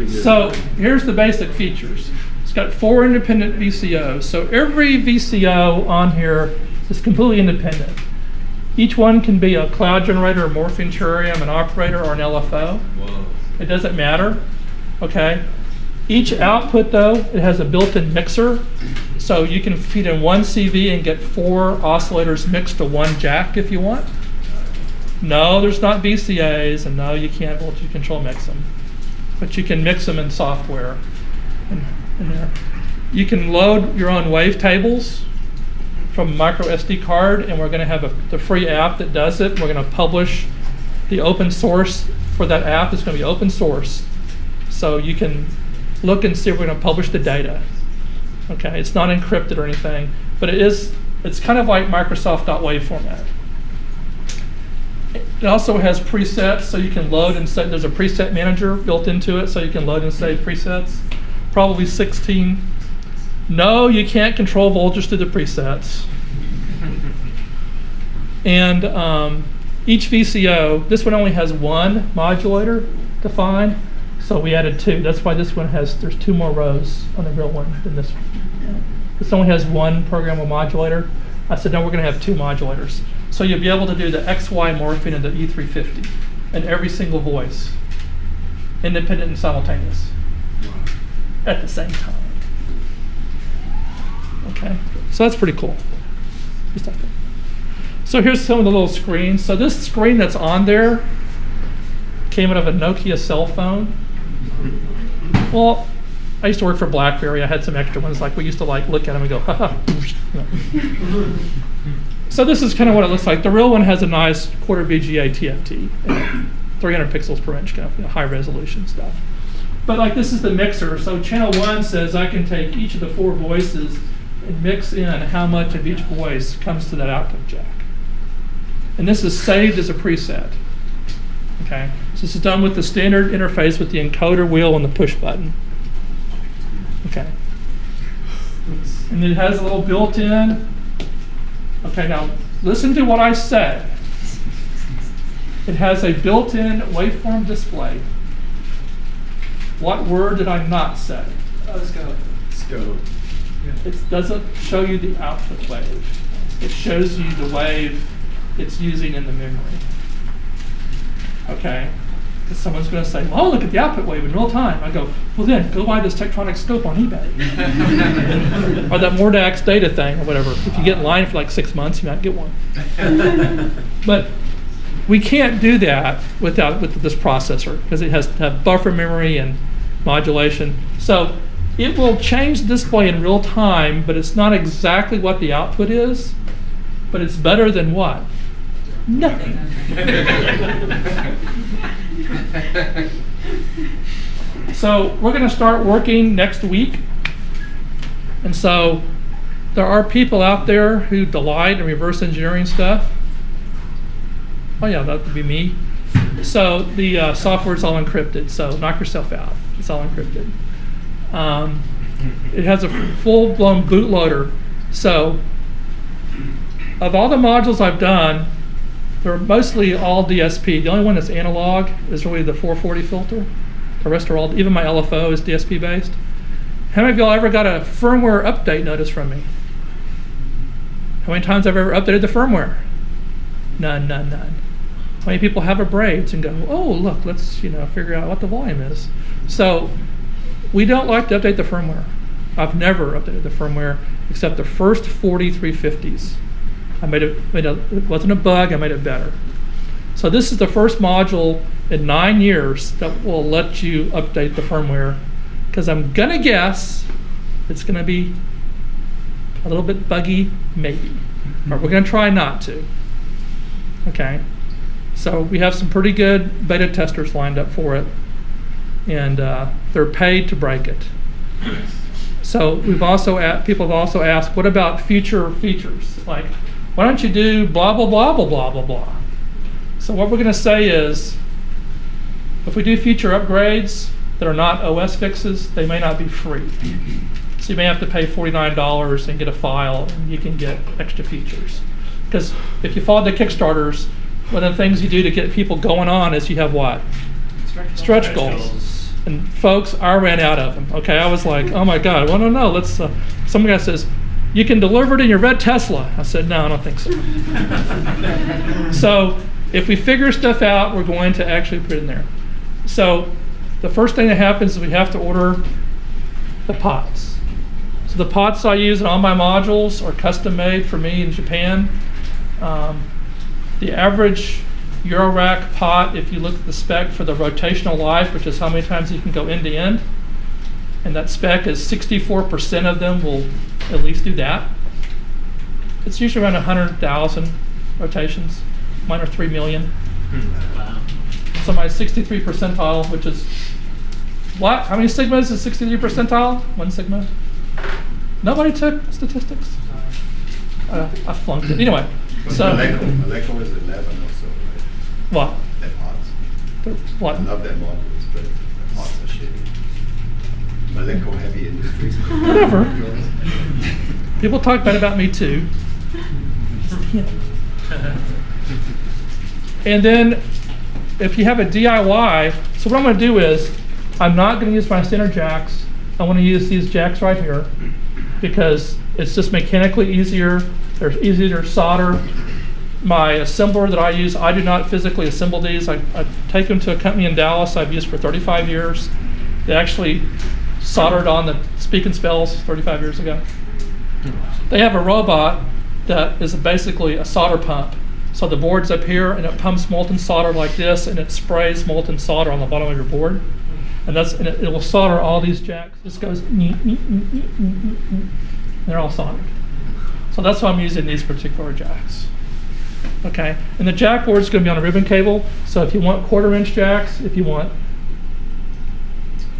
So here's the basic features. It's got 4 independent VCOs. So every VCO on here is completely independent. Each one can be a cloud generator, a morphing terrarium, an operator, or an LFO. Whoa. It doesn't matter. Okay. Each output, though, it has a built-in mixer. So you can feed in 1 CV and get 4 oscillators mixed to 1 jack if you want. No, there's not VCAs, and no, you can't voltage control mix them. But you can mix them in software in there. You can load your own wavetables from a micro SD card, and we're going to have the free app that does it. We're going to publish the open source for that app. It's going to be open source. So you can look and see if we're going to publish the data. Okay, it's not encrypted or anything, but it's kind of like Microsoft.wave format. It also has presets, so you can load and set. There's a preset manager built into it, so you can load and save presets. Probably 16. No, you can't control voltage through the presets. And each VCO, this one only has 1 modulator defined, so we added 2. That's why this one there's 2 more rows on the real one than this one. This only has 1 programmable modulator. I said, no, we're going to have 2 modulators. So you'll be able to do the XY morphing in the E350 in every single voice, independent and simultaneous, at the same time. Okay, so that's pretty cool. Just like that. So here's some of the little screens. So this screen that's on there came out of a Nokia cell phone. Well, I used to work for BlackBerry. I had some extra ones. Like we used to look at them and go, ha ha. So this is kind of what it looks like. The real one has a nice quarter VGA TFT, 300 pixels per inch, kind of high resolution stuff. But like this is the mixer. So channel 1 says I can take each of the 4 voices and mix in how much of each voice comes to that output jack. And this is saved as a preset. Okay, so this is done with the standard interface with the encoder wheel and the push button. Okay, and it has a little built-in. Okay, now listen to what I say. It has a built-in waveform display. What word did I not say? Scope. Scope. It doesn't show you the output wave. It shows you the wave it's using in the memory. Okay? Because someone's going to say, well, I'll look at the output wave in real time. I go, well then, go buy this Tektronix scope on eBay. Or that Mordax data thing or whatever. If you get in line for like 6 months, you might get one. But we can't do that with this processor because it has to have buffer memory and modulation. So it will change the display in real time, but it's not exactly what the output is, but it's better than what? Nothing. So we're going to start working next week. And so there are people out there who delight in reverse engineering stuff. Oh yeah, that would be me. So the software is all encrypted, so knock yourself out. It's all encrypted. It has a full-blown bootloader. So of all the modules I've done, they're mostly all DSP. The only one that's analog is really the 440 filter. The rest are all, even my LFO is DSP based. How many of y'all ever got a firmware update notice from me? How many times I've ever updated the firmware? None. How many people have a braids and go, oh, look, let's figure out what the volume is. So we don't like to update the firmware. I've never updated the firmware except the first 40 350s. It wasn't a bug, I made it better. So this is the first module in 9 years that will let you update the firmware, because I'm gonna guess it's gonna be a little bit buggy, maybe. Or we're gonna try not to. Okay, so we have some pretty good beta testers lined up for it, and they're paid to break it. So people have also asked, what about future features? Like, why don't you do blah, blah, blah, blah, blah, blah, blah? So what we're going to say is, if we do future upgrades that are not OS fixes, they may not be free. So you may have to pay $49 and get a file, and you can get extra features. Because if you follow the Kickstarters, one of the things you do to get people going on is you have what? Stretch goals. And folks, I ran out of them. Okay, I was like, oh my God, well, no, let's. Some guy says, you can deliver it in your red Tesla. I said, no, I don't think so. So if we figure stuff out, we're going to actually put it in there. So the first thing that happens is we have to order the pots. So the pots I use in all my modules are custom made for me in Japan. The average Eurorack pot, if you look at the spec for the rotational life, which is how many times you can go end to end, and that spec is 64% of them will at least do that. It's usually around 100,000 rotations. Mine are 3 million. Wow. So my 63 percentile, which is what? How many sigmas is 63 percentile? 1 sigma? Nobody took statistics? I flunked it. Anyway, so. Electro is 11 or so, right? What? That pots. What? I love that model, but the pots are shitty. Molecular heavy industries. Whatever. People talk bad about me too. And then if you have a DIY, so what I'm going to do is I'm not going to use my standard jacks. I want to use these jacks right here because it's just mechanically easier. They're easier to solder. My assembler that I use, I do not physically assemble these. I take them to a company in Dallas I've used for 35 years. They actually soldered on the Speak and Spells 35 years ago. They have a robot that is basically a solder pump. So the board's up here and it pumps molten solder like this and it sprays molten solder on the bottom of your board. And it will solder all these jacks. This goes, and they're all soldered. So that's why I'm using these particular jacks. Okay, and the jack board is going to be on a ribbon cable. So if you want 1/4-inch jacks, if you want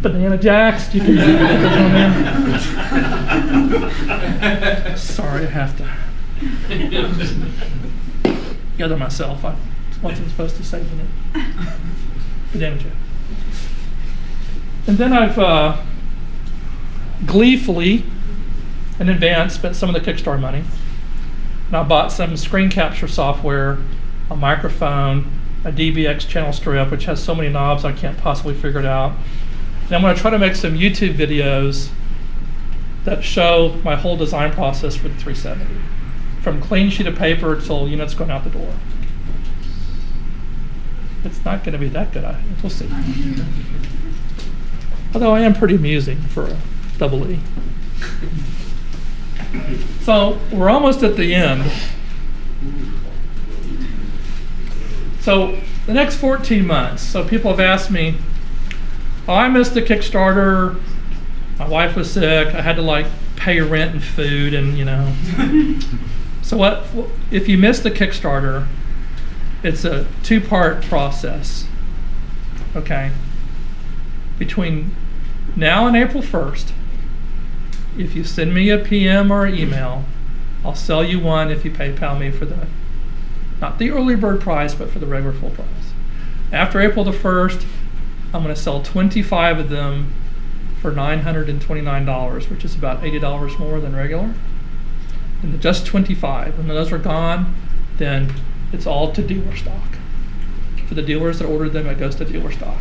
banana jacks, you can put those on there. Sorry, I have to gather myself. I wasn't supposed to say banana jack. And then I've gleefully, in advance, spent some of the Kickstarter money. And I bought some screen capture software, a microphone, a DBX channel strip, which has so many knobs I can't possibly figure it out. And I'm going to try to make some YouTube videos that show my whole design process for the 370, from clean sheet of paper till units going out the door. It's not going to be that good. We'll see. Although I am pretty amusing for a double E. So we're almost at the end. So the next 14 months. So people have asked me, oh, I missed the Kickstarter. My wife was sick. I had to pay rent and food and So what if you miss the Kickstarter, it's a 2-part process. Okay. Between now and April 1st, if you send me a PM or an email, I'll sell you one if you PayPal me for not the early bird price, but for the regular full price. After April the 1st, I'm going to sell 25 of them for $929, which is about $80 more than regular. And just 25. When those are gone, then it's all to dealer stock. For the dealers that ordered them, it goes to dealer stock.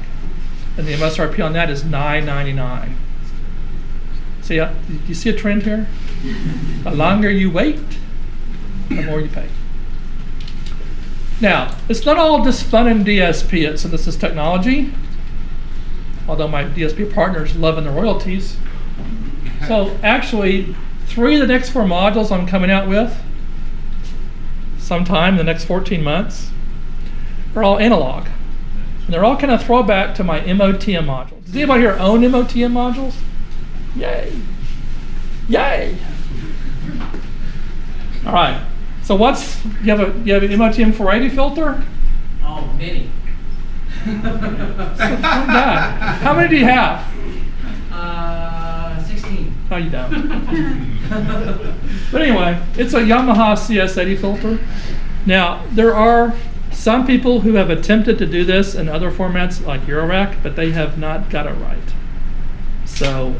And the MSRP on that is $9.99. See, you see a trend here? The longer you wait, the more you pay. Now, it's not all just fun and DSP at Synthesis Technology, although my DSP partner's loving the royalties. So actually, 3 of the next 4 modules I'm coming out with, sometime in the next 14 months, are all analog. And they're all kind of throwback to my MOTM modules. Does anybody here own MOTM modules? Yay. Yay. All right. So you have an MOTM 480 filter? Oh, many. God. How many do you have? 16. No, you don't. But anyway, it's a Yamaha CS80 filter. Now, there are some people who have attempted to do this in other formats like Eurorack, but they have not got it right. So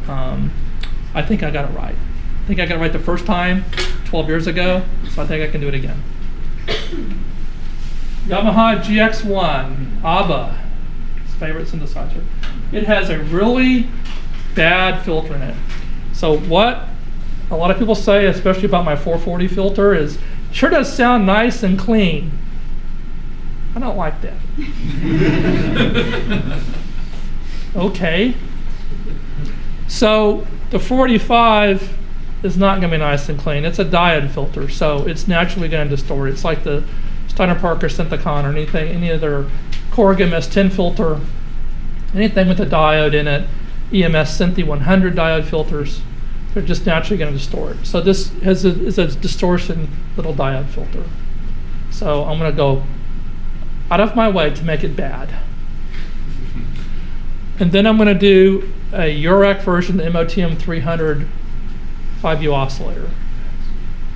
I think I got it right. I think I got it right the first time 12 years ago, so I think I can do it again. Yamaha GX1, ABBA, his favorite synthesizer. It has a really bad filter in it. So what a lot of people say, especially about my 440 filter, is sure does sound nice and clean. I don't like that. Okay. So the 45 is not going to be nice and clean. It's a diode filter, so it's naturally going to distort. It's like the Steiner Parker Synthicon or any other Korg MS-10 filter, anything with a diode in it, EMS Synthi 100 diode filters, they're just naturally going to distort. So this is a distortion little diode filter. So I'm going to go out of my way to make it bad. And then I'm going to do a Eurorack version, the MOTM 300 5U oscillator,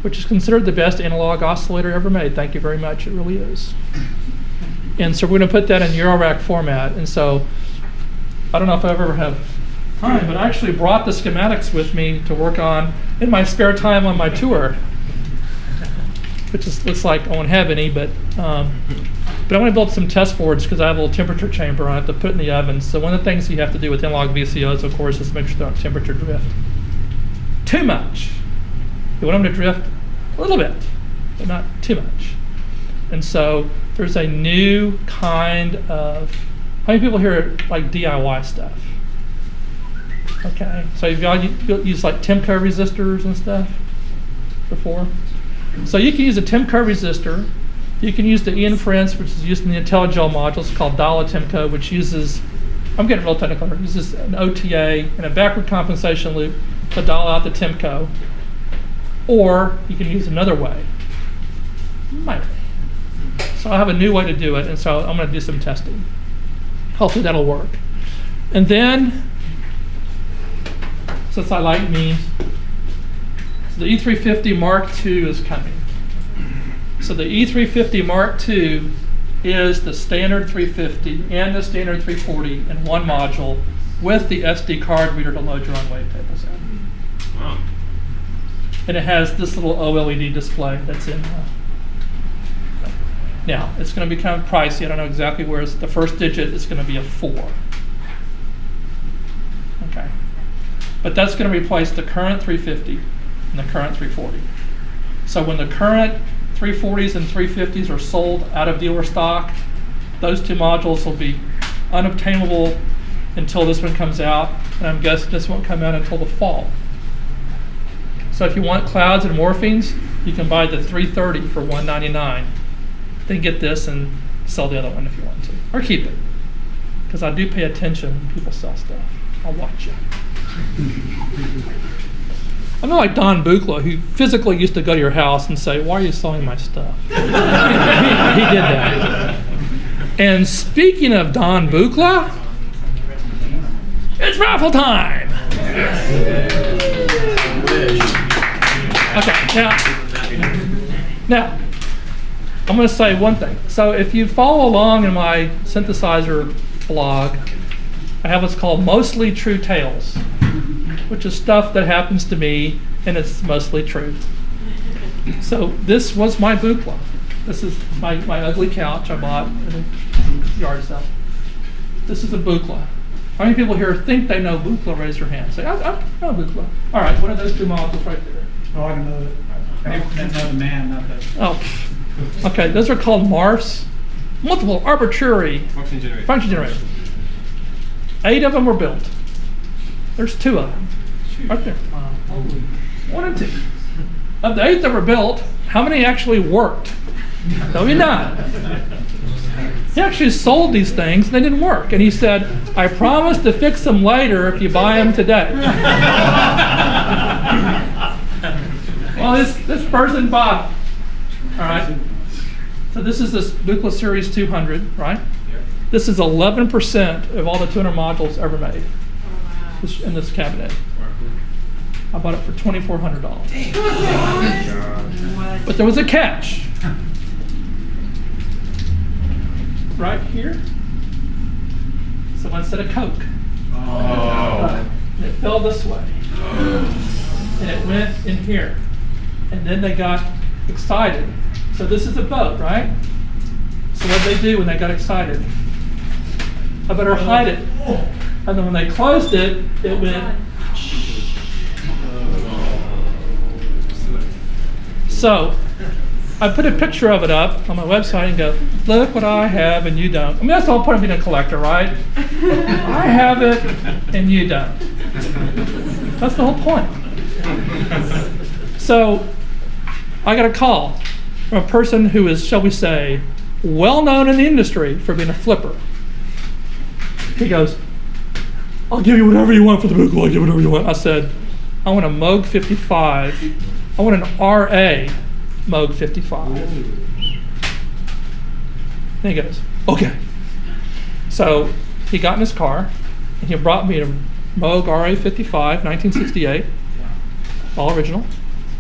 which is considered the best analog oscillator ever made. Thank you very much, it really is. And so we're going to put that in Eurorack format. And so I don't know if I ever have time, but I actually brought the schematics with me to work on in my spare time on my tour, which looks like I won't have any, but I want to build some test boards because I have a little temperature chamber I have to put in the oven. So one of the things you have to do with analog VCOs, of course, is make sure they don't temperature drift too much. You want them to drift a little bit, but not too much. And so there's a new kind of, how many people here like DIY stuff? Okay, so you've all used like Timco resistors and stuff before? So you can use a Timco resistor. You can use the Ian French, which is used in the IntelliGel modules, called Dala Timco, which uses, I'm getting real technical here, uses an OTA and a backward compensation loop to dial out the Timco. Or you can use another way. So I have a new way to do it, and so I'm going to do some testing. Hopefully that'll work. And then, since I like memes, so the E350 Mark II is coming. So the E350 Mark II is the standard 350 and the standard 340 in one module with the SD card reader to load your own wavetables in. Wow. And it has this little OLED display that's in. Now, it's going to be kind of pricey. I don't know exactly where the first digit is going to be a 4. Okay. But that's going to replace the current 350 and the current 340. So when the current 340s and 350s are sold out of dealer stock, those two modules will be unobtainable until this one comes out, and I'm guessing this won't come out until the fall. So if you want clouds and morphines, you can buy the 330 for $199. Then get this and sell the other one if you want to, or keep it, because I do pay attention when people sell stuff. I'll watch you. I'm not like Don Buchla, who physically used to go to your house and say, "Why are you selling my stuff?" he did that. And speaking of Don Buchla, it's raffle time. Okay, now I'm going to say one thing. So if you follow along in my synthesizer blog, I have what's called Mostly True Tales, which is stuff that happens to me, and it's mostly true. So this was my Buchla. This is my ugly couch I bought at a yard sale. This is a Buchla. How many people here think they know Buchla? Raise your hand. Say, I know Buchla. All right, what are those two modules right there? Oh, I know it. I know the man, not the... Oh, okay, those are called MARFs, multiple arbitrary function generators. 8 of them were built. There's 2 of them, right there. 1 and 2. Of the 8 that were built, how many actually worked? Maybe not. He actually sold these things and they didn't work. And he said, "I promise to fix them later if you buy them today." Well, this person bought them. All right. So this is this Buchla Series 200, right? This is 11% of all the 200 modules ever made in this cabinet. I bought it for $2,400. But there was a catch. Right here, someone said a Coke. And it fell this way. And it went in here. And then they got excited. So this is a boat, right? So what did they do when they got excited? I better hide it. And then when they closed it, it went. So I put a picture of it up on my website and go, look what I have and you don't. I mean, that's the whole point of being a collector, right? I have it and you don't. That's the whole point. So I got a call from a person who is, shall we say, well known in the industry for being a flipper. He goes, I'll give you whatever you want for the book. I'll give you whatever you want. I said, I want a Moog 55. I want an RA Moog 55. And he goes, okay. So he got in his car and he brought me a Moog RA 55, 1968, all original,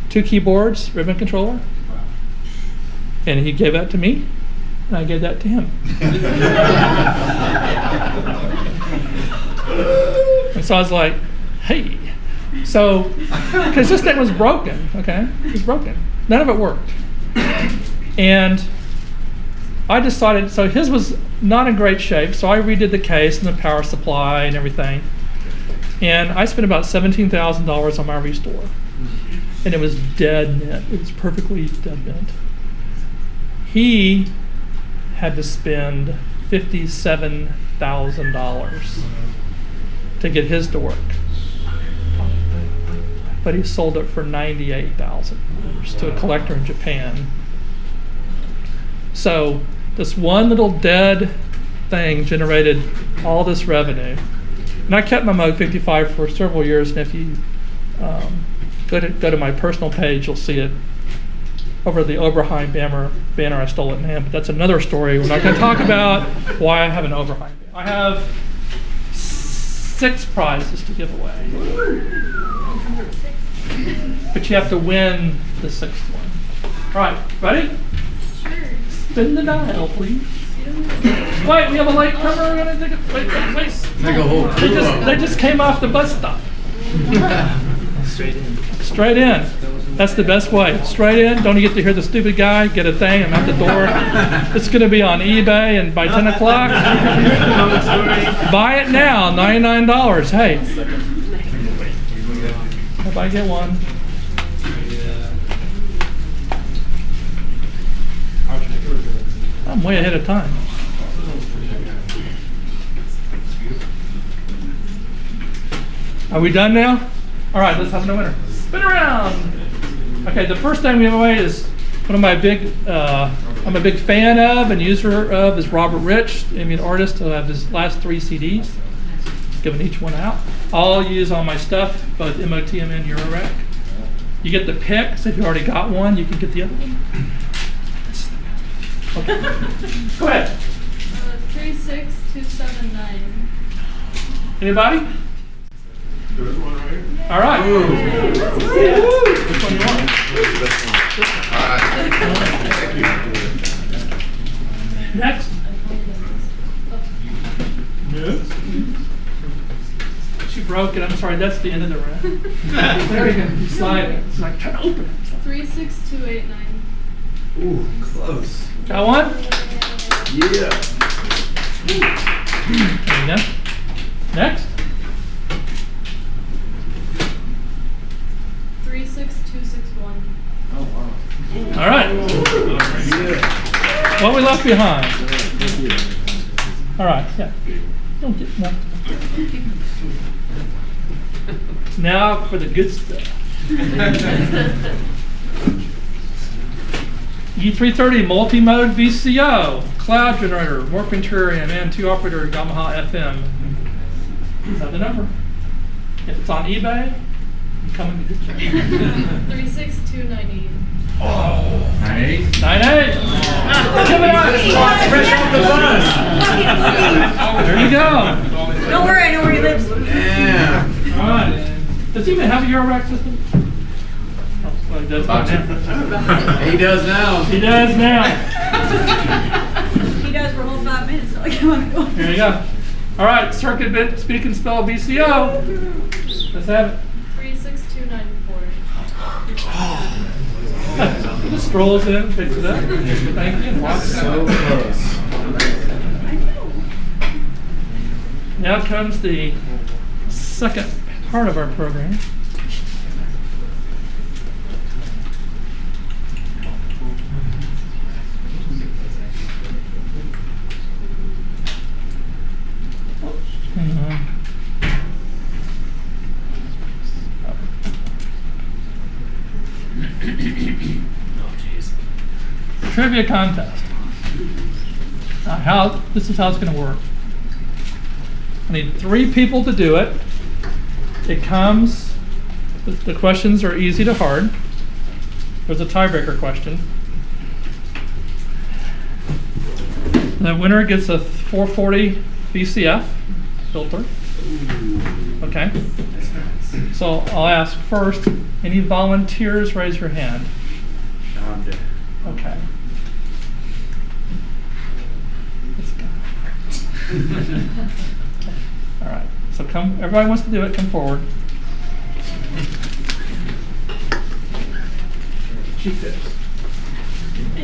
2 keyboards, ribbon controller, and he gave that to me, and I gave that to him. And so I was like, hey. So, because this thing was broken, okay? It was broken. None of it worked. And I decided, so his was not in great shape, so I redid the case and the power supply and everything. And I spent about $17,000 on my restore. And it was dead mint. It was perfectly dead mint. He had to spend $57,000 to get his to work. But he sold it for $98,000 to a collector in Japan. So this one little dead thing generated all this revenue. And I kept my Moog 55 for several years, and if you go to my personal page, you'll see it over the Oberheim banner. I stole it in hand, but that's another story. We're not going to talk about why I have an Oberheim banner. I have 6 prizes to give away. But you have to win the 6th one. All right, ready? Sure. Spin the dial, please. Wait, we have a late comer. We're gonna take a wait. Make a whole They just came off the bus stop. Straight in. That's the best way. Straight in. Don't you get to hear the stupid guy get a thing and out the door. It's going to be on eBay, and by 10 o'clock, buy it now. $99. Hey. Hope I get one. I'm way ahead of time. Are we done now? All right, let's have a winner. Spin around. Okay, the first thing we have away is one of my I'm a big fan of and user of is Robert Rich, an artist. I have his last 3 CDs. Giving each one out. I'll use all my stuff, both MOTM and Eurorec. You get the pick, so if you already got one, you can get the other one. Okay. Go ahead. 36279. Anybody? There's one right here. All right. Ooh. Yeah. Which one you want? All right. Thank you. Next. She broke it. I'm sorry. That's the end of the round. There you go. You slide it. It's like trying to open it. 36289. Ooh, close. Got one? Yeah. There you go. Next. 36261. Oh, wow. All right. Yeah. What we left behind. All right. Yeah. Don't get no. Now for the good stuff. E330 multi-mode VCO, cloud generator, Morphing-Turian, and 2-operator Yamaha FM. Is that the number? If it's on eBay, come and get it. 36298. Oh, 98. Give it up. Fresh off the bus. There you go. Don't worry, I know where he lives. Yeah. All right. The Does he even have a Eurorack system? Oh, well, he does now. He does now. He does now. He does for a whole 5 minutes. So I come on. Here you go. All right, circuit bit, speak and spell VCO. Let's have it. 36294. Just strolls in, picks it up. Thank you. And walks So out. close. Now comes the second part of our program. Hang on. Trivia contest. Now, this is how it's going to work. I need 3 people to do it. It comes, the questions are easy to hard. There's a tiebreaker question. The winner gets a 440 VCF filter. Okay. So I'll ask first, any volunteers, raise your hand. I'm dead. Okay. Let's go. All right. So come, everybody wants to do it, come forward. Cheat this.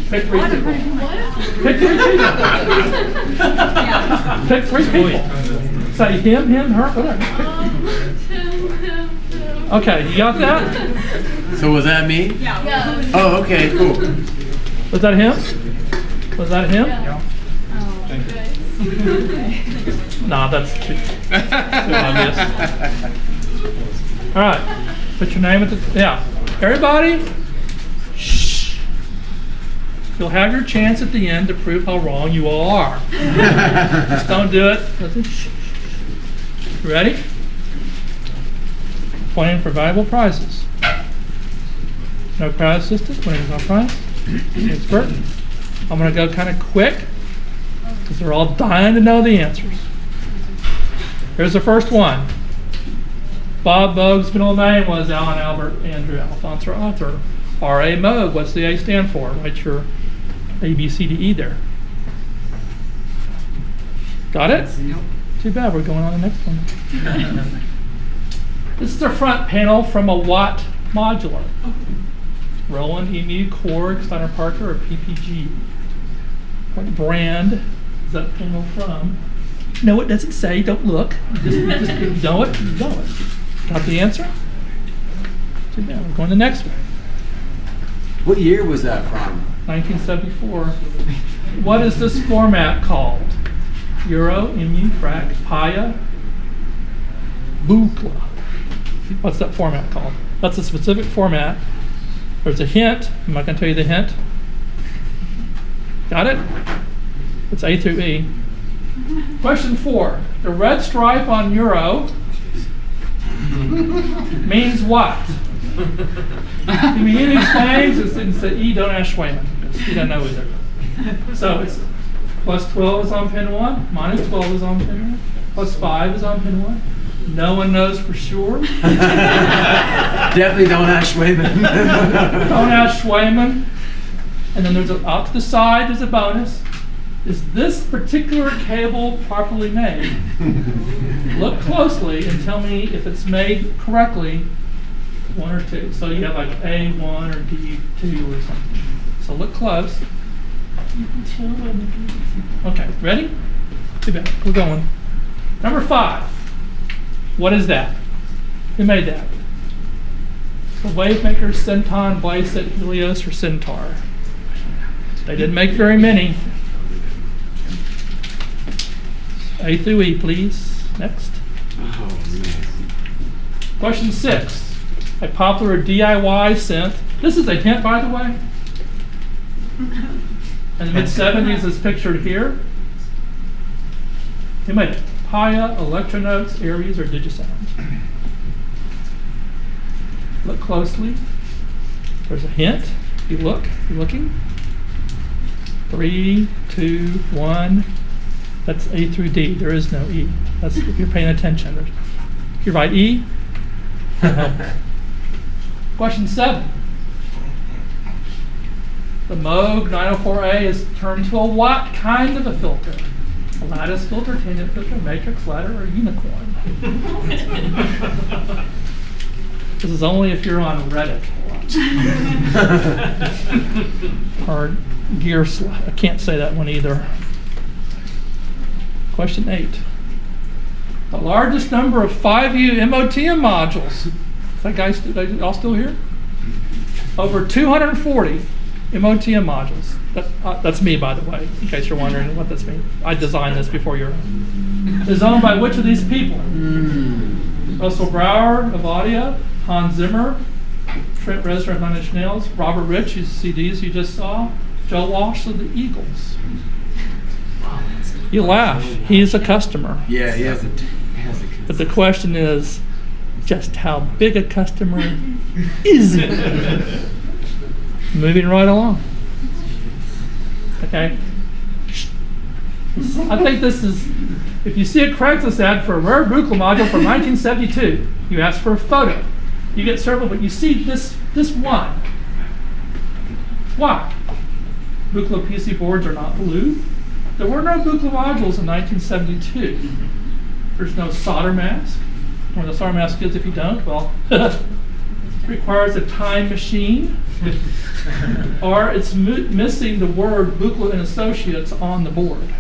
Pick 3 people. Pick 3 people. Pick 3 people. Say him, her, whatever. Him. Okay, you got that? So was that me? Yeah. Oh, okay, cool. Was that him? Was that him? Yeah. Oh, okay. Nah, that's too obvious. All right, put your name at the, yeah. Everybody, shh. You'll have your chance at the end to prove how wrong you all are. Just don't do it. You ready? Playing for valuable prizes. No crowd assistance, winning no prize. It's Burton. I'm going to go kind of quick because they're all dying to know the answers. Here's the first one. Bob Bogue's middle name was Alan Albert Andrew Alphonse Arthur. R.A. Moog, what's the A stand for? Write your A, B, C, D, E there. Got it? Too bad, we're going on the next one. This is the front panel from a Watt Modular. Roland, EMU, Korg, Steiner Parker, or PPG. What brand is that panel from? No, it doesn't say, don't look. Just if you know it, you know it. Got the answer? Too bad, we're going to the next one. What year was that from? 1974. What is this format called? Euro, EMU, FRAC, PIA, Buchla. What's that format called? That's a specific format. There's a hint. I'm not going to tell you the hint. Got it? It's A through E. Question 4. The red stripe on Euro means what? Give me any of these things. It's the E, don't ask Schwayman. He doesn't know either. So it's plus 12 is on pin 1, minus 12 is on pin 1, plus 5 is on pin 1. No one knows for sure. Definitely don't ask Schwayman. Don't ask Schwayman. And then there's out to the side, there's a bonus. Is this particular cable properly made? Look closely and tell me if it's made correctly, 1 or 2. So you have like A1 or D2 or something. So look close. Okay, ready? Too bad. We're going. Number 5. What is that? Who made that? The Wavemaker, Centon, Blyset, Helios, or Centaur? They didn't make very many. A through E, please. Next. Oh, man. Question 6. A popular DIY synth. This is a hint, by the way. In the mid-70s is pictured here. Who made it? Paya, Electronotes, Aries, or Digisound? Look closely. There's a hint. If you look, you're looking. 3, 2, 1. That's A through D. There is no E. That's if you're paying attention. If you write E, Question 7. The Moog 904A is turned to a what kind of a filter? A lattice filter, tangent filter, matrix, ladder, or unicorn? This is only if you're on Reddit. Or Gearslide. I can't say that one either. Question 8. The largest number of 5U MOTM modules. Is that guys, y'all still here? Over 240 MOTM modules. That's me, by the way, in case you're wondering what this means. I designed this before you're. Is owned by which of these people? Russell Brower of Audio, Hans Zimmer, Trent Reznor of Nine Inch Nails, Robert Rich, whose CDs you just saw, Joe Walsh of the Eagles. You laugh. He's a customer. Yeah, he has a But the question is, just how big a customer is it? Moving right along. Okay. I think this is, if you see a Craigslist ad for a rare Buchla module from 1972, you ask for a photo. You get several, but you see this one. Why? Buchla PC boards are not blue. There were no Buchla modules in 1972. There's no solder mask. One of the solder mask is if you don't, well, it requires a time machine, or it's missing the word Buchla and Associates on the board.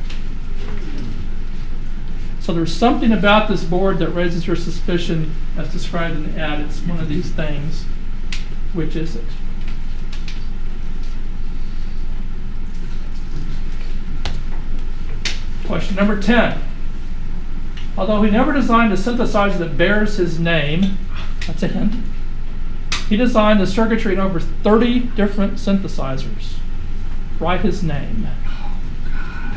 So there's something about this board that raises your suspicion, as described in the ad. It's one of these things. Which is it? Question number 10. Although he never designed a synthesizer that bears his name, that's a hint, he designed the circuitry in over 30 different synthesizers. Write his name.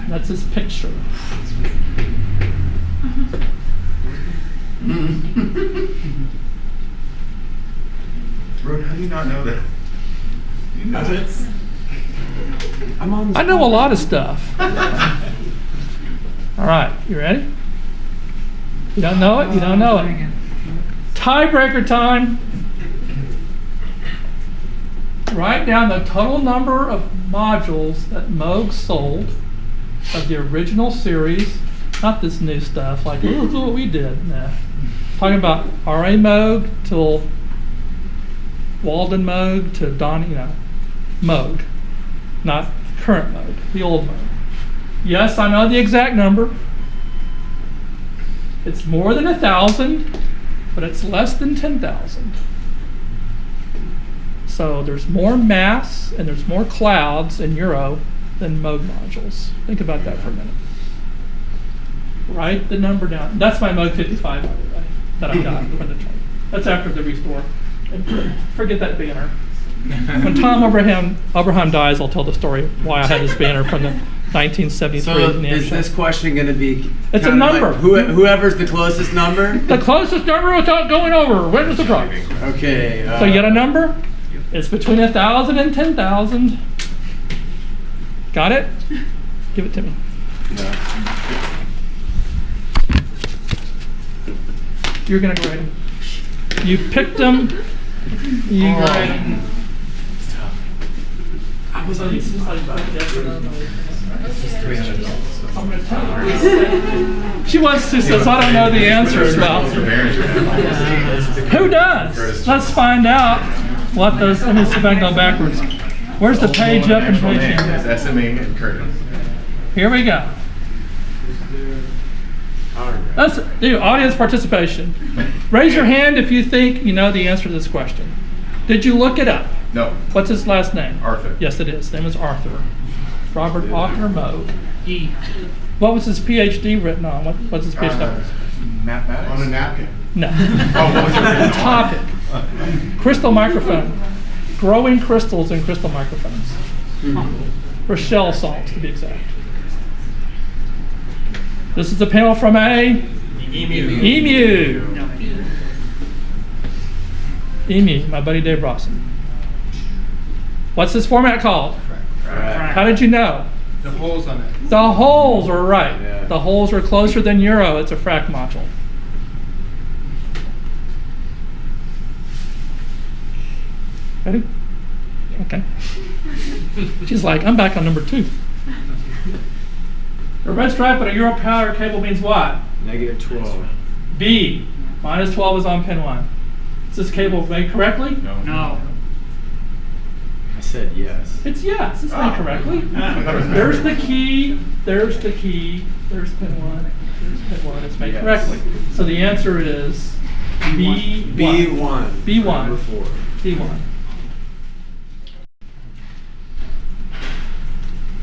That's his picture. Ron, how do you not know that? You know this. I know a lot of stuff. All right, you ready? You don't know it? You don't know it. Tiebreaker time. Write down the total number of modules that Moog sold of the original series. Not this new stuff, like, look what we did. Nah. Talking about RA Moog till Walden Moog to Moog. Not current Moog, the old Moog. Yes, I know the exact number. It's more than 1,000, but it's less than 10,000. So there's more mass and there's more clouds in Euro than Moog modules. Think about that for a minute. Write the number down. That's my Moog 55, by the way, that I got from the train. That's after the restore. And forget that banner. When Tom Abraham dies, I'll tell the story why I had this banner from the 1973. So is this question going to be? It's a number. Like whoever's the closest number. The closest number without going over. Witness the price. Okay. So you get a number. It's between 1,000 and 10,000. Got it? Give it to me. No. You're gonna grade them. You picked them. You grade them. I was on. It's just $300. I'm gonna tell you. She wants to, says, I don't know the answer as well. Who does? Let's find out what those. Let me see if I can go backwards. Where's the page up and page down? SMA and Curtis. Here we go. Let's do audience participation. Raise your hand if you think you know the answer to this question. Did you look it up? No. What's his last name? Arthur. Yes, it is. His name is Arthur. Robert Author Moog. E. What was his PhD written on? What's his PhD? Mathematics. On a napkin. No. Oh, what was it written on? Topic. Crystal microphone. Growing crystals in crystal microphones. Rochelle salts, to be exact. This is a panel from a Emu. Emu, my buddy Dave Rawson. What's this format called? How did you know? The holes on it. The holes were right. Yeah. The holes are closer than Euro. It's a frac module. Ready? Okay. She's like, I'm back on number 2. A red stripe on a Euro power cable means what? -12. B. -12 is on pin 1. Is this cable made correctly? No. I said yes. It's yes. It's made correctly. There's the key. There's the key. There's pin 1. There's pin 1. It's made Yes. correctly. So the answer is B1. B1. B1. Number 4. B1.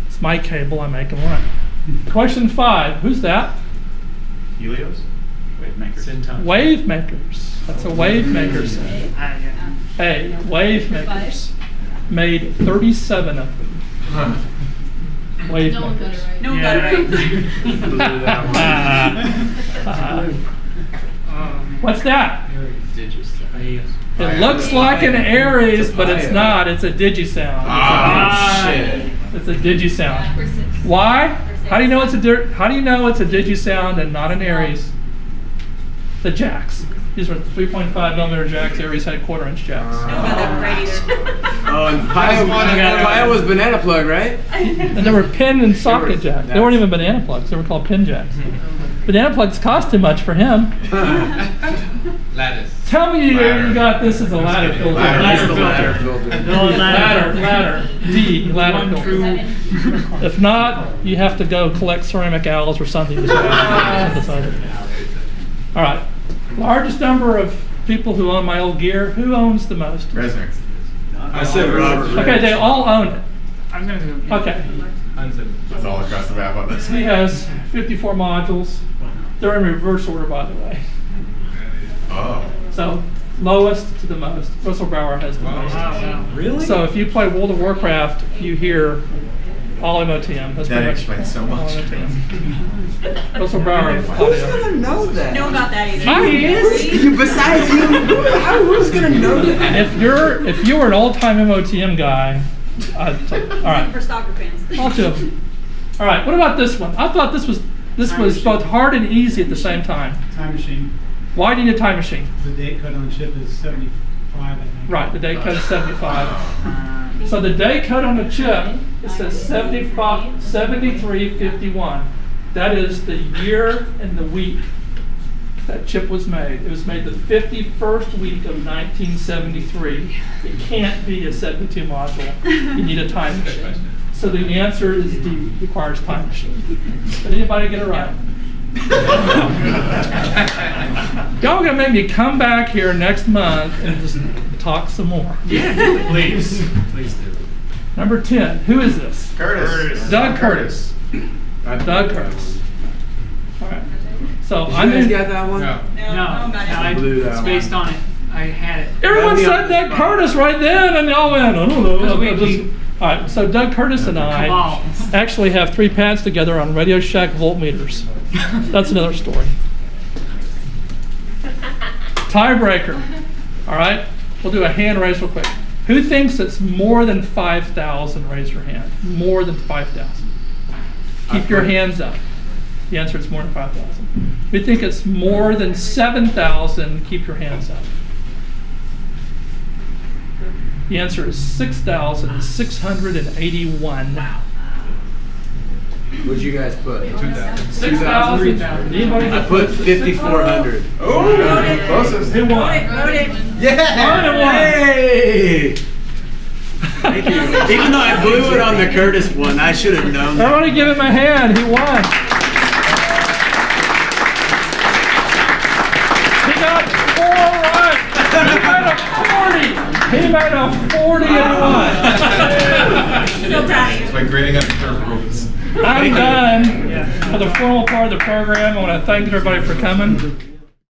It's my cable. I'm making one. Question 5. Who's that? Helios? Wave makers. Synthesizer. Wave makers. That's a wave maker set. A. Wave makers. Made 37 of them. Wave No one got makers. it right. No one got it right. What's that? Yes. It looks like an Aries, but it's not. It's a digisound. Shit. It's a digisound. For 6. Why? How do you know it's a digisound and not an Aries? The jacks. These are 3.5 millimeter jacks. Aries had 1/4-inch jacks. No one got that right either. Oh, and Pio was banana plug, right? And there were pin and socket jacks. They weren't even banana plugs. They were called pin jacks. Banana plugs cost too much for him. Lattice. Tell me you got this as a ladder filter. That's the ladder filter. Ladder. D. Ladder filter. If not, you have to go collect ceramic owls or something. All right. Largest number of people who own my old gear. Who owns the most? Resnick. I said Robert. Okay, they all own it. I'm going to go. Okay. That's all across the map on this. He has 54 modules. They're in reverse order, by the way. Oh. So lowest to the most. Russell Brower has the most. Really? So if you play World of Warcraft, you hear all MOTM. That's That pretty much explains so all much. MOTM. Russell Brower. Who's gonna know that? No one got that either. Besides you, who's gonna know that? If you were an old-time MOTM guy, all right. For stalker fans. All 2 of them. All right. What about this one? I thought this was both hard and easy at the same time. Time machine. Why do you need a time machine? The date code on the chip is 75, I think. Right. The date code is 75. So the date code on the chip, it says 7351. That is the year and the week that chip was made. It was made the 51st week of 1973. It can't be a 72 module. You need a time machine. So the answer is D, requires time machine. Did anybody get it right? Y'all gonna make me come back here next month and just talk some more. Yeah, please. Please do. Number 10, who is this? Curtis. Doug Curtis. Doug Curtis. All right. So You I'm guys in. got that one? No, no one got it. Blew that It's one. based on it. I had it. Everyone Got me on said the Doug spot. Curtis right then, and y'all went, I don't know. We- All right, so Doug Curtis and I Cabal. actually have 3 patents together on Radio Shack voltmeters. That's another story. Tiebreaker. All right, we'll do a hand raise real quick. Who thinks it's more than 5,000? Raise your hand. More than 5,000. Keep your hands up. The answer is more than 5,000. If you think it's more than 7,000, keep your hands up. The answer is 6,681. What'd you guys put? 6,000. Anybody I get put 5,400. Oh, closest. Who won? Vote it. Hey! Thank you. Even though I blew it on the Curtis one, I should have known that. Everybody give him a hand. He won. He got 4 right. He made a 40 and won. So proud of you. It's like grading up curve rules. I'm done for the formal part of the program. I want to thank everybody for coming.